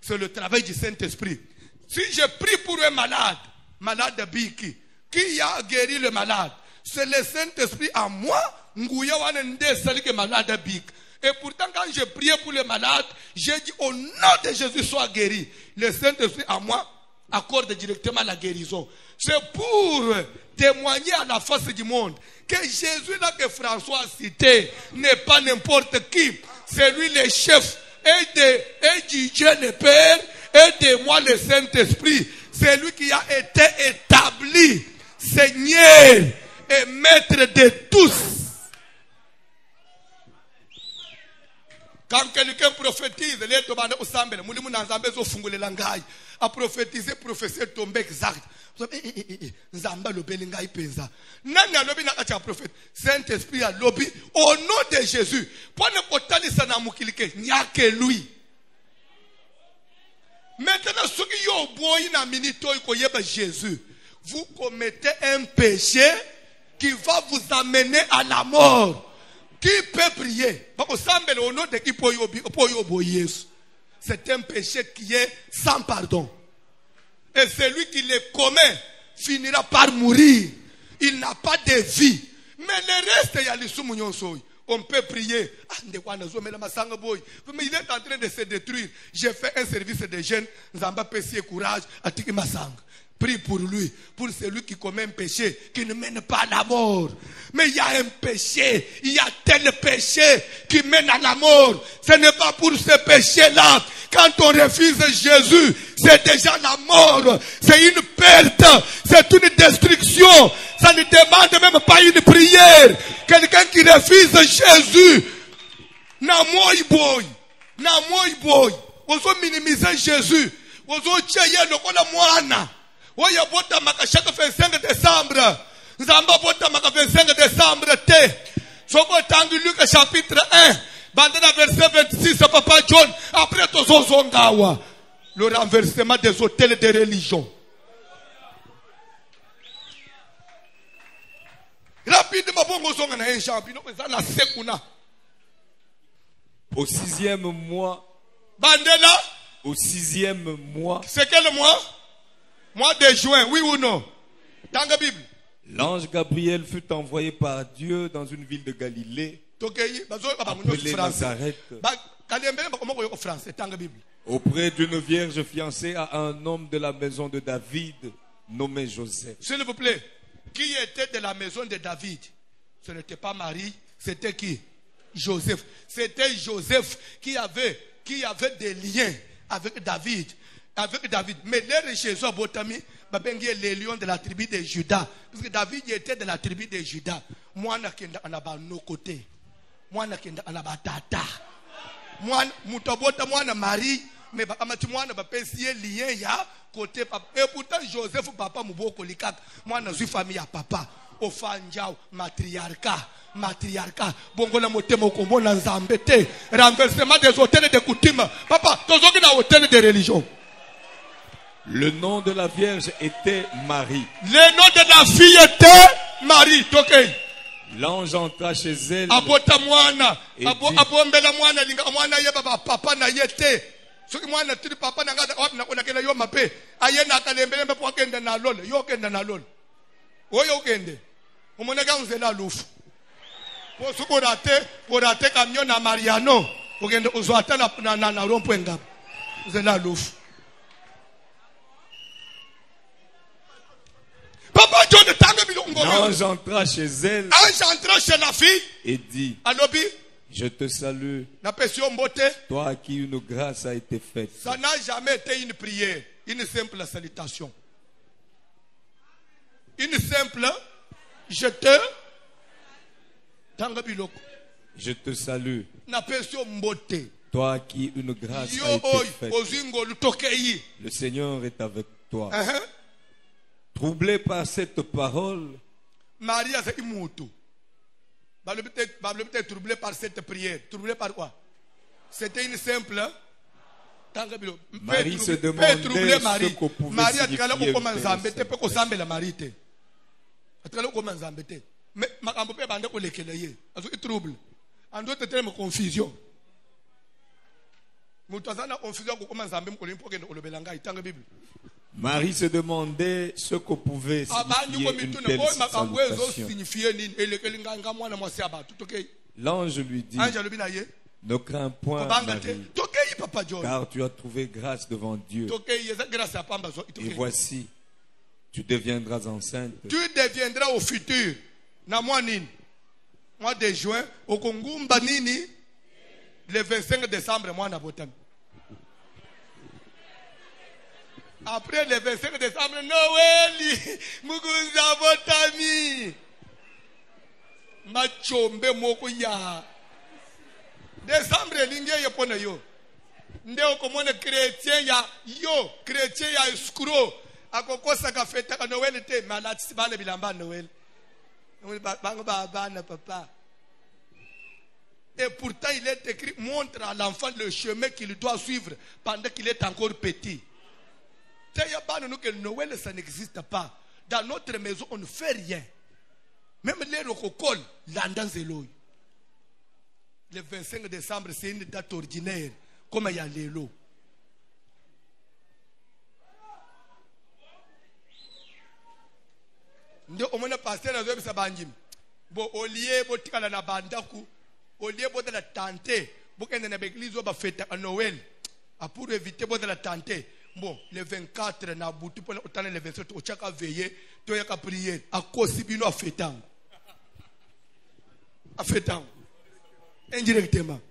c'est le travail du Saint-Esprit. Si je prie pour un malade, malade Biki, qui a guéri le malade, c'est le Saint-Esprit en moi, malade Biki. Et pourtant, quand je priais pour le malade, j'ai dit au nom de Jésus, sois guéri. Le Saint-Esprit en moi accorde directement la guérison. C'est pour témoigner à la face du monde que Jésus, là que François a cité, n'est pas n'importe qui. C'est lui le chef et du Dieu le Père et de moi le Saint-Esprit. C'est lui qui a été établi Seigneur et Maître de tous. Quand quelqu'un prophétise, a prophétisé, professeur tombé exact. Saint-Esprit a lobby au nom de Jésus. Il n'y a que lui. Maintenant, ceux qui ont boy na minito Jésus, vous commettez un péché qui va vous amener à la mort. Qui peut prier? C'est un péché qui est sans pardon. Et celui qui le commet finira par mourir. Il n'a pas de vie. Mais le reste, il y a les soumounyonsoy. On peut prier. Mais il est en train de se détruire. J'ai fait un service de jeunes. Nzamba Pessie courage. Atiki Masang. Prie pour lui, pour celui qui commet un péché qui ne mène pas à la mort. Mais il y a un péché, il y a tel péché qui mène à la mort. Ce n'est pas pour ce péché-là. Quand on refuse Jésus, c'est déjà la mort. C'est une perte, c'est une destruction. Ça ne demande même pas une prière. Quelqu'un qui refuse Jésus, na moi boy. Ozo minimiser Jésus. Ozo tcheye lokola moana. Oya bota makashaka 25 décembre. Nzamba bota maka 25 décembre te. Somo tangu Luc chapitre 1. Bandana verset 26, Papa John. Après Tozozongawa. Le renversement des hôtels de religion. Rapidement, au 6e mois. Bandela. Au 6e mois. C'est quel mois? Mois de juin, oui ou non? Dans la Bible. L'ange Gabriel fut envoyé par Dieu dans une ville de Galilée, appelée Nazareth, auprès d'une vierge fiancée à un homme de la maison de David, nommé Joseph. S'il vous plaît, qui était de la maison de David? Ce n'était pas Marie, c'était qui? Joseph. C'était Joseph qui avait des liens avec David. Mais les Jésus a botami, les lions de la tribu de Juda. Parce que David était de la tribu de Juda. Moi, je suis nos côtés. Moi, je suis tata. Moi, je Marie. Mais moi, je suis lien ya côté papa. Et pourtant, Joseph, papa, moi, je suis famille à papa. Ofanjao, matriarcat. Bongola motema okomona nzambe te. Renversement des hôtels de coutume. Papa, tozoki na hôtel de religion. Le nom de la vierge était Marie. Le nom de la fille était Marie. Okay. L'ange entra chez elle. Abota mwana. Abombela mwana linga mwana yeba papa na yete. Soki mwana tiri papa na ngada wapi na kona yo mape. Ayena akalembele mpe kwa kenda na lole. Yo kenda na lole. Oyo kende. Omoneka unzela lufu. Pour rater camion na Mariano. Ogende uzwata na rompo ngap. Unzela lufu. Papa John de Tangue Bilongo. L'ange entra chez elle. L'ange entra chez la fille. Et dit. Alobi. Je te salue. Toi à qui une grâce a été faite. Ça n'a jamais été une prière. Une simple salutation. Une simple. Je te salue. Toi à qui une grâce a été faite. Le Seigneur est avec toi. Troublé par cette parole, Marie a fait imutu. Peut-être troublé par cette prière. Troublé par quoi? C'était une simple. Marie se demandait ce qu'on pouvait signifier mais trouble. En d'autres termes, confusion. Marie se demandait ce qu'on pouvait signifier une telle salutation. L'ange lui dit, ne crains point, Marie, car tu as trouvé grâce devant Dieu. Et voici, tu deviendras enceinte. Tu deviendras au futur. Mois de juin, au Kongumba Nini, le 25 décembre, moi, après le 25 décembre, Noël, Mugunza Botami, Machombe Mokuya. Décembre, Lingue Yapona yo. Ndeo komone chrétien ya yo, chrétien ya escroc. Akokosa ka fête ka Noël te, malati bale bilamba Noël. Bango bana papa. Et pourtant, il est écrit, montre à l'enfant le chemin qu'il doit suivre pendant qu'il est encore petit. Que Noël, ça n'existe pas. Dans notre maison, on ne fait rien. Même les rococoles, l'andanzelo. Le 25 décembre, c'est une date ordinaire, comme il y a l'élo. On a passé dans le sabanjim. Bon, au lieu de tikala na bandaku, au lieu de la tenter, beaucoup de l'église va fêter à Noël, pour éviter de la tenter. Bon, le 24 na boutu pour le 27 au chaka veiller, tu as qu'à prier, à cause bino à fêtant. À fêtant. Indirectement.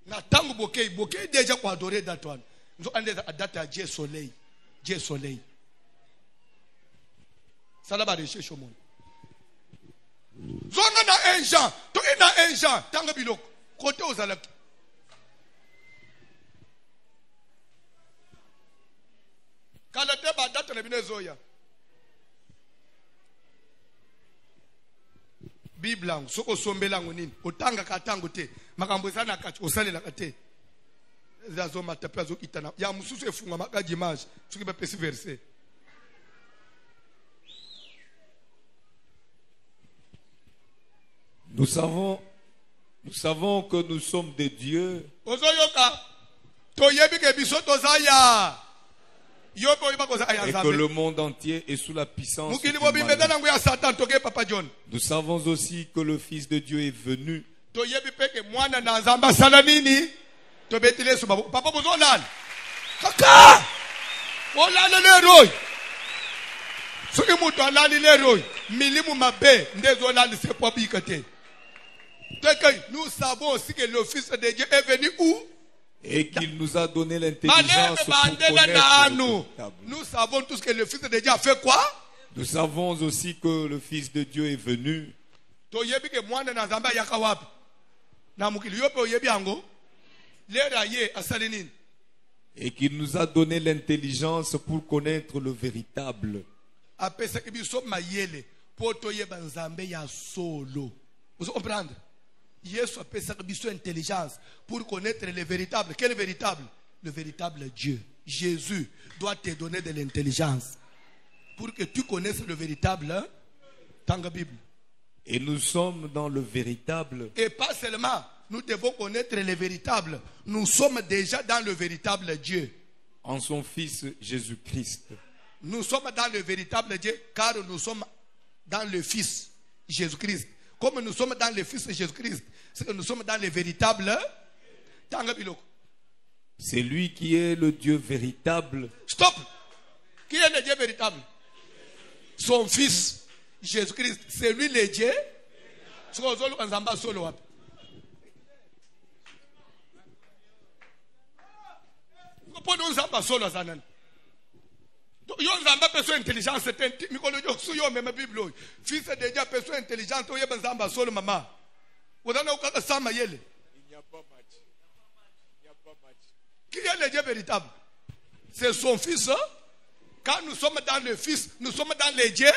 Na tango bokeh déjà pour adorer d'Antoine. Nous on est à date à Dieu soleil. Dieu soleil. Ça là-bas de chez Chomon. Zonga na un Jean, to na un Jean, tango bilok, côté aux alak. Kalate ba date na binezoya. Bible soko sombelango nini otanga katango te makambo sana kati osalela kate zazo matape zo kitana ya mususu efunga makaji image soki ba pesi verset. Nous savons que nous sommes des dieux. Et que le monde entier est sous la puissance du mal. Nous savons aussi que le Fils de Dieu est venu. Nous savons aussi que le Fils de Dieu est venu où? Et qu'il nous a donné l'intelligence pour connaître. Nous savons tous que le Fils de Dieu a fait quoi? Nous savons aussi que le Fils de Dieu est venu. Et qu'il nous a donné l'intelligence pour connaître le véritable. Vous comprenez? Yesu a fait intelligence pour connaître le véritable. Quel véritable? Le véritable Dieu. Jésus doit te donner de l'intelligence pour que tu connaisses le véritable dans la Bible. Et nous sommes dans le véritable. Et pas seulement, nous devons connaître le véritable. Nous sommes déjà dans le véritable Dieu. En son Fils Jésus-Christ. Nous sommes dans le véritable Dieu car nous sommes dans le Fils Jésus-Christ. Comme nous sommes dans le Fils de Jésus-Christ, c'est que nous sommes dans le véritable. C'est lui qui est le Dieu véritable. Stop! Qui est le Dieu véritable? Son Fils Jésus-Christ. C'est lui le Dieu. Yo nzamba personne intelligence c'est mikolo yo suyo même Bible. Fils de Dieu personne intelligente oye nzamba solo mama. Odana ukaka sama yele. Il n'y a pas match. Il n'y a pas match. Qui est le Dieu véritable? C'est son Fils. Quand nous sommes dans le Fils, nous sommes dans le Dieu.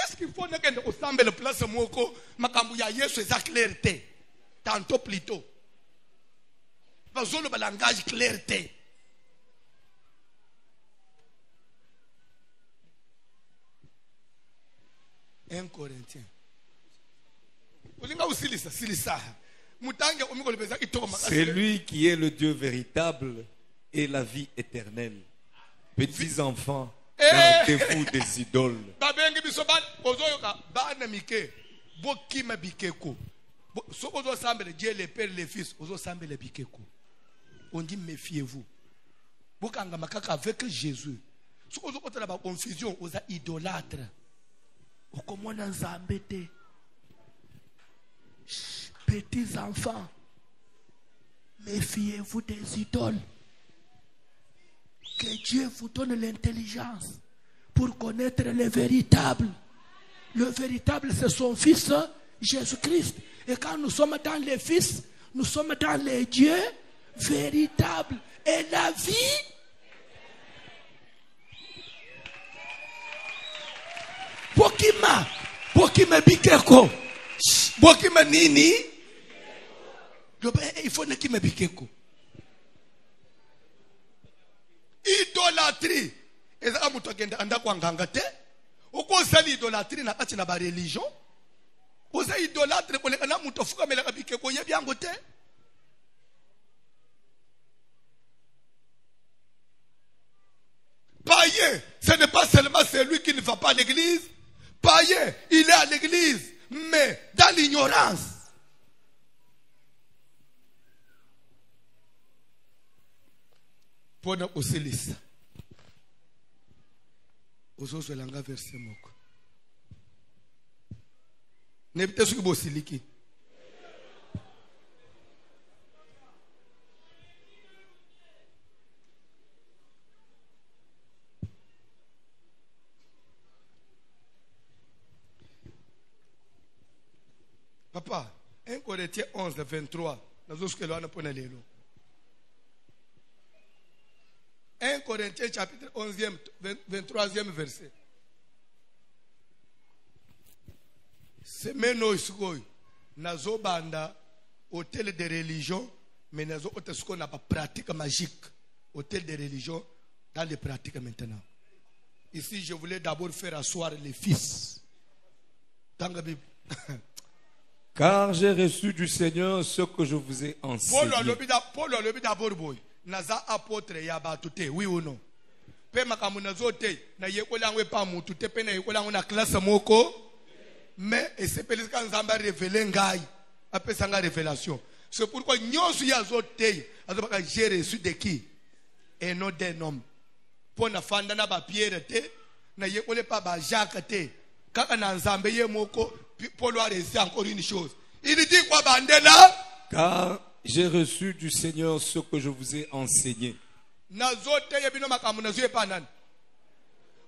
Est-ce qu'il faut que nous sommes le place moko makambu ya Yesu eza clarté. Tantôt plutôt. Parce que le langage clarté. 1 Corinthiens. C'est lui qui est le Dieu véritable et la vie éternelle. Petits enfants, gardez-vous des idoles. Dieu le Père, le Fils, on dit méfiez-vous. Avec Jésus, si vous avez la confusion, vous êtes idolâtre. Petits enfants, méfiez-vous des idoles. Que Dieu vous donne l'intelligence pour connaître le véritable. Le véritable, c'est son Fils Jésus-Christ. Et quand nous sommes dans le Fils, nous sommes dans le Dieu véritable. Et la vie. Bokima bikeko. Bokima nini? Il faut ne bikeko. Idolâtrie. Ezaka mutu agenda anda kwa nganga te. Okozali idolâtrie na kati na ba religion. Oza idolâtre koleka na mutu fuka melaka bikeko yebi yango te. Païen, ce n'est pas seulement celui qui ne va pas à l'église. Païen, il est à l'église, mais dans l'ignorance. Pour nous aussi liste. Aux autres langues verset moko. N'ébite ce que vous siliki. Papa, 1 Corinthiens 11, 23. 1 1 Corinthiens chapitre 11e, 23e verset. Semeno isukoi nazo banda hôtel de religion, mais nazo hôtel ce qu'on a pas pratique magique. Hôtel de religion dans les pratiques maintenant. Ici, je voulais d'abord faire asseoir les fils. Dans la Bible. Car j'ai reçu du Seigneur ce que je vous ai enseigné. Paul a levé d'abord boy. Naza apôtre ya batute, oui ou non? Pe makamuna zote na yekola ngwe pa mutu te pe na yekola ngwe na classe moko. Mais et c'est parce qu'on a révélé ngai, après ça révélation. C'est pourquoi nous ya zote, j'ai reçu de qui? Et non d'un homme. Pour na fanda na ba Pierre te, na yekole pa ba Jacques te. Kaka na nzambe ye moko, Paul a réussi encore une chose. Il dit quoi bandela? Car j'ai reçu du Seigneur ce que je vous ai enseigné. Na zote ye bino makambo na zo pa nani?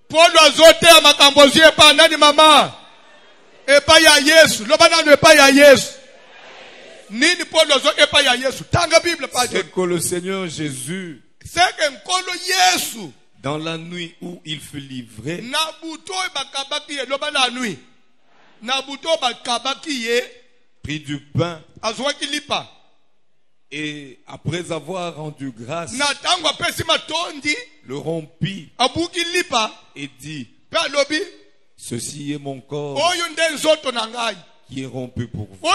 Paul a zote ya makambo zo pa nani mama? Et pas ya Yesu. Lobana ne pas ya Yesu. Nini Paul a zote pa ya Yesu. Tanga Bible pas c'est que le Seigneur Jésus, c'est que nkolo Yesu, dans la nuit où il fut livré, prit du pain et après avoir rendu grâce, le rompit et dit, ceci est mon corps qui est rompu pour vous.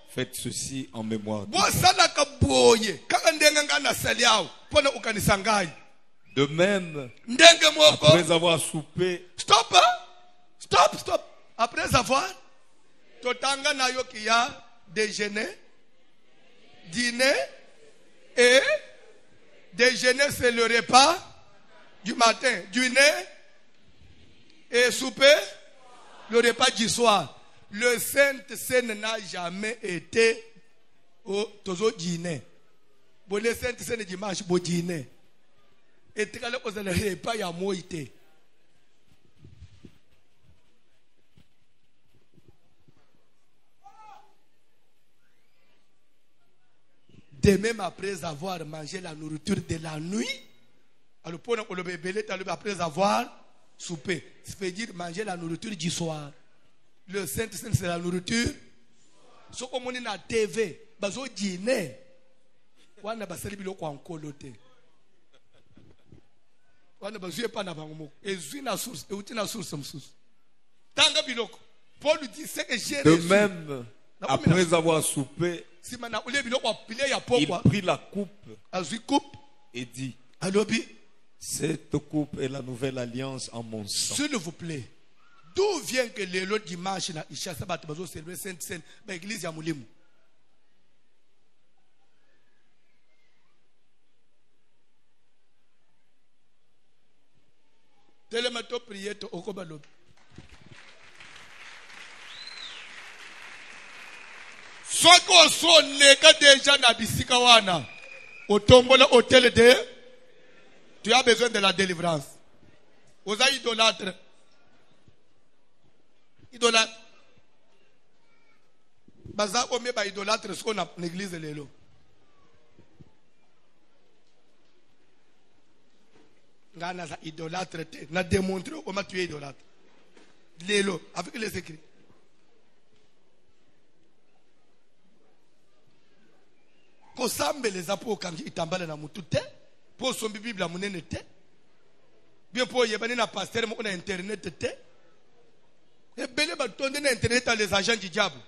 Faites ceci en mémoire de moi. De même, après avoir soupé, stop. Après avoir, totanga na yo qui a déjeuner, dîner et déjeuner c'est le repas du matin, dîner et souper le repas du soir. Le Sainte-Seine n'a jamais été au tozo dîner. Bon, le Sainte-Seine dimanche, bon dîner. Et tu as le repas, il y a moïté. De même après avoir mangé la nourriture de la nuit, alors après avoir soupé, ça veut dire manger la nourriture du soir. Le Saint-Saint, c'est la nourriture. Ce qu'on a na TV, bazo dîner. Wana basali biloko ankolote. Wana bazo pas na bango. Ezui na source, euti na source msusu. Tanga biloko. Paul dit c'est que j'ai reçu. De même, après avoir soupé, il prit la coupe et dit, cette coupe est la nouvelle alliance en mon sang. S'il vous plaît, d'où vient que le dimanche na isha sabat bazo célébrer Sainte Seine ba église ya Mulimu? Telemato prier to okobalo. Soko so neka déjà na bisika wana. Otombola hôtel de, tu as besoin de la délivrance. Oza idolâtre. Idolâtre. Baza ome ba idolâtre ce qu'on a l'église lelo. Ngana za idolâtre te. Na démontrer comment tu es idolâtre. Lelo avec les écrits. Kosambe les apo kangi itambala na mutu te. Po sombi Bible munene te. Bien po yebani na pasteur mo na internet te. Et belé ba tonde na internet à les agents du diable.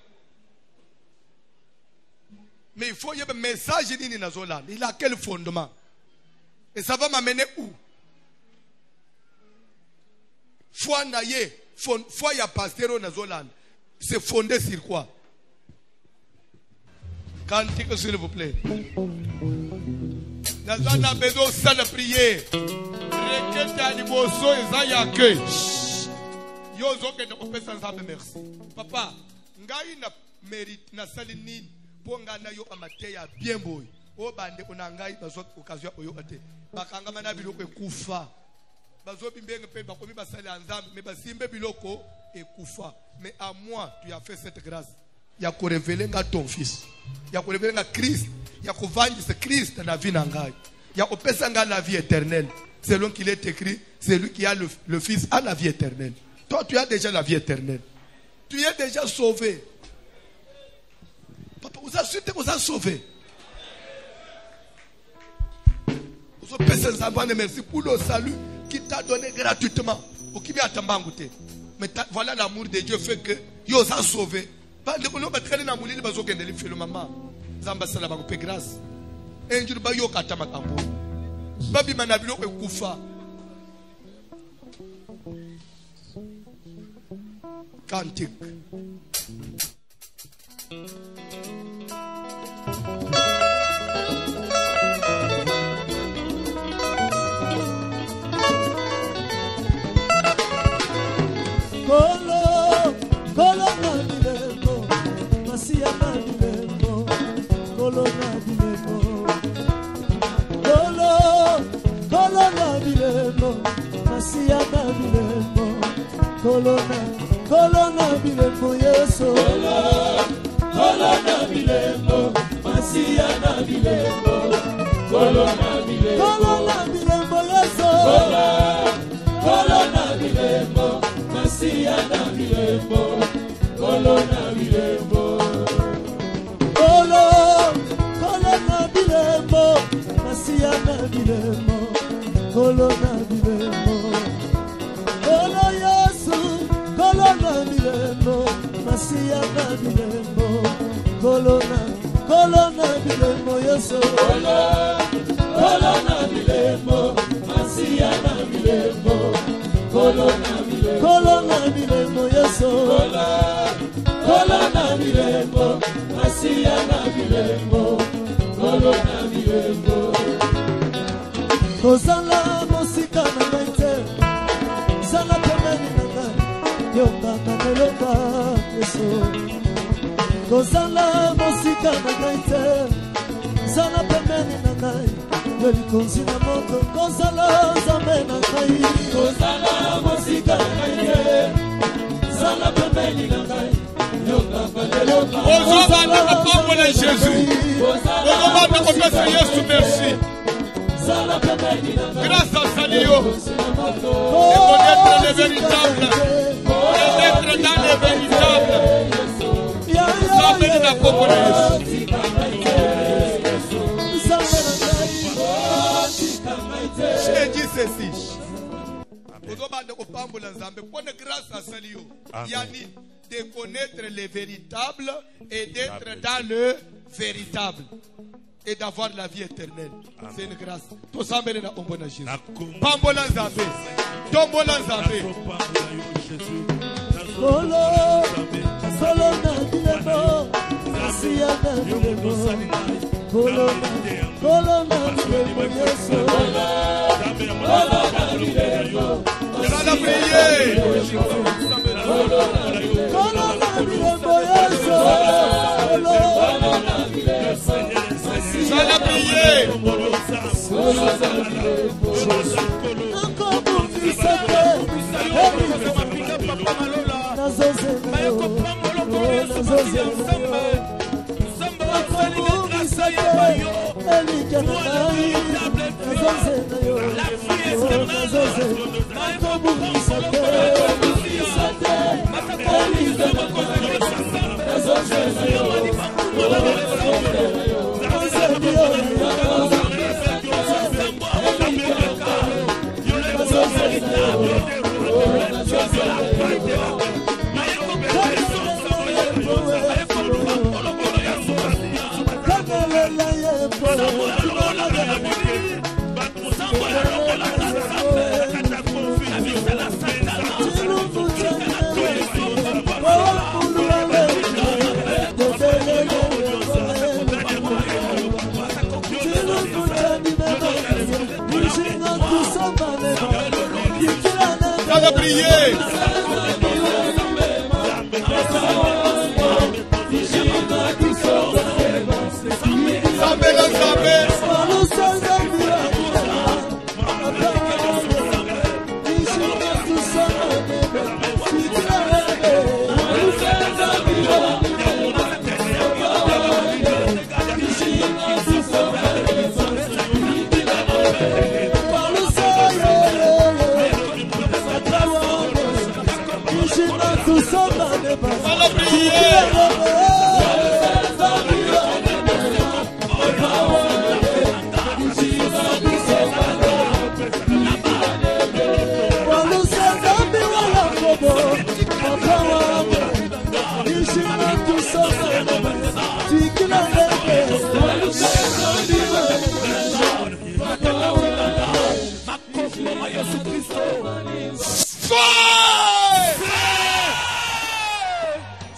Mais il faut y avoir un message nini na zola. Il a quel fondement? Et ça va m'amener où? Foi na ye, foi ya pasteur na zola. C'est fondé sur quoi? Cantique s'il vous plaît. Nous avons besoin de prier. Requête à l'iboso et zayake. Yozo que nous faisons ensemble merci. Papa, ngai na mérite na salini ponga na yo amateya bien boy. O bande ona ngai bazo occasion oyo ate. Bakanga mana biloko ekufa. Bazo bimbenge pe bakomi basali ensemble mais basimbe biloko ekufa. Mais à moi tu as fait cette grâce. Il y a révéler ton fils. Il y a révéler Christ. Il y a ce Christ dans la vie. Il y a Opesanga la vie éternelle. Selon qu'il est écrit, c'est lui qui a le Fils a la vie éternelle. Toi, tu as déjà la vie éternelle. Tu es déjà sauvé. Papa, vous avez sauvé. Vous avez merci pour le salut qui t'a donné gratuitement. Mais voilà l'amour de Dieu fait que il vous a sauvé. Grâce. Cantique. Kolo na bilembo, Masia na bilembo, Kolo na bilembo. Kolo na bilembo, Masia na bilembo, Kolo na bilembo Yesu. Kolo na bilembo, Masia na bilembo, Kolo na bilembo Yesu. Kolo na bilembo, Masia na bilembo, Kolo na bilembo. Kolo na bilembo, Masia na bilembo, Kolo na bilembo. Kolo Yesu, Kolo na bilembo, Masia na bilembo, Kolo na bilembo Yesu. Kolo na bilembo, Masia na bilembo, Kolo na bilembo Yesu. Kolo na bilembo, Masia na bilembo, Kolo na bilembo. Kozala mosika na ngai te, zala pembeni na ngai, yokanga melonga Yesu. Kozala mosika na ngai te, zala pembeni na ngai, yolikonzi na moko. Kozala nzambe na ngai, kozala mosika na ngai te, zala pembeni na ngai, yokanga melonga. Ozobanda kopambola Jésus. Ozobanda kopesa Yesu merci. Grâce à Salio, et connaître le véritable, et d'être dans le véritable. Ça mène à comprendre. J'ai dit ceci. Prenez grâce à Salio, Yani, de connaître le véritable et d'être dans le véritable. Et d'avoir la vie éternelle. C'est une grâce. Tout ça mène à Ombona Jésus. Pambola Zambé. Tombola Zambé. Ça l'a prié.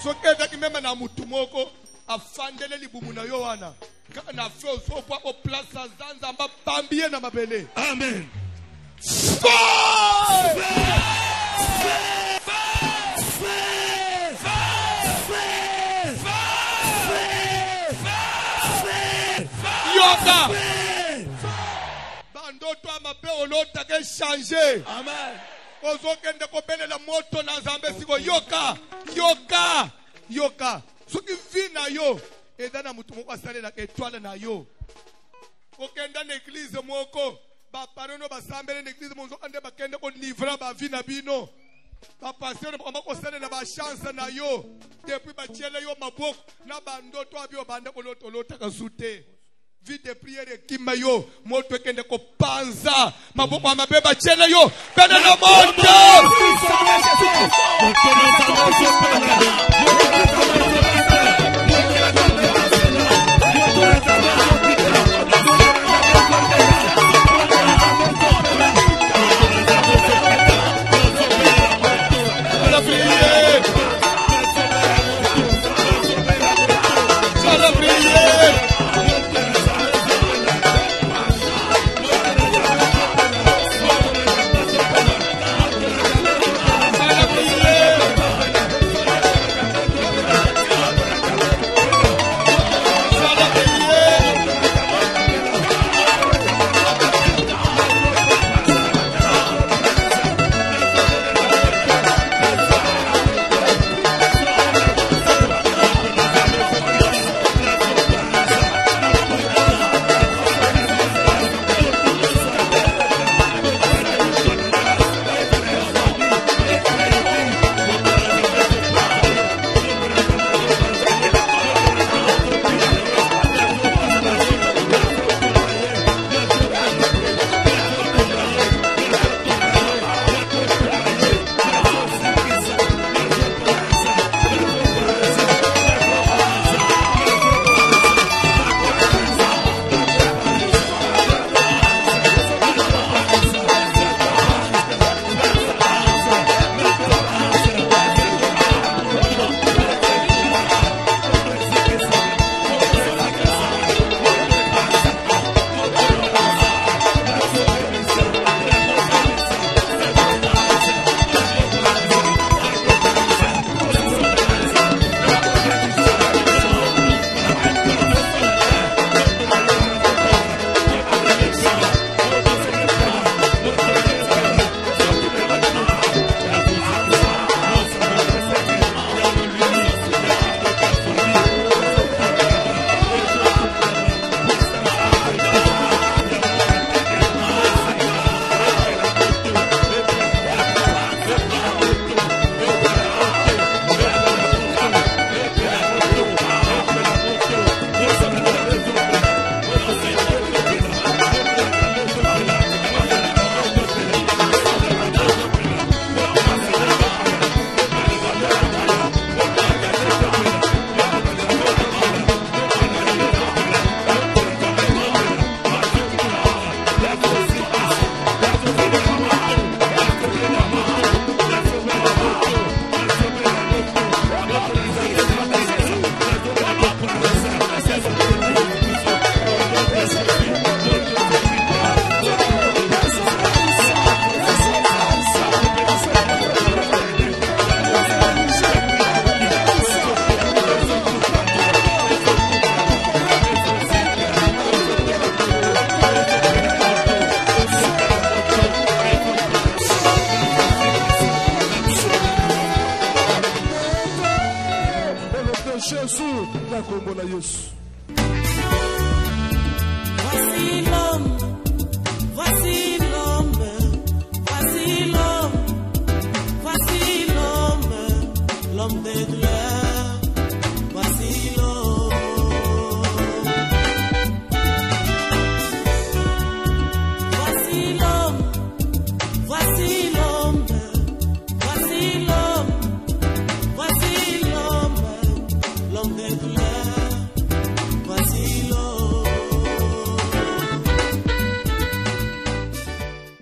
Sokeza kimema na mutumoko afandele libumu na yo wana kana feo so kwa o place zanza amba bambie na mabele. Amen. Yoka bandoto amabe olota ke changer. Amen. Ozokende kobelela moto na Nzambe siko yoka yoka yoka soki vina yo edana mutu moko asalela étoile na yo kokenda na église moko ba parono basambele na église monzo ande bakende ko livra ba vina bino ba pasteur ba ko salela ba chance na yo depuis ba tiele yo maboko na bandoto abio bande ko lotolota ka sute vie de prière kimba yo moto ekende ko panza maboko amabeba tiele yo bena na moto. Jésus, na kombo na Yesu.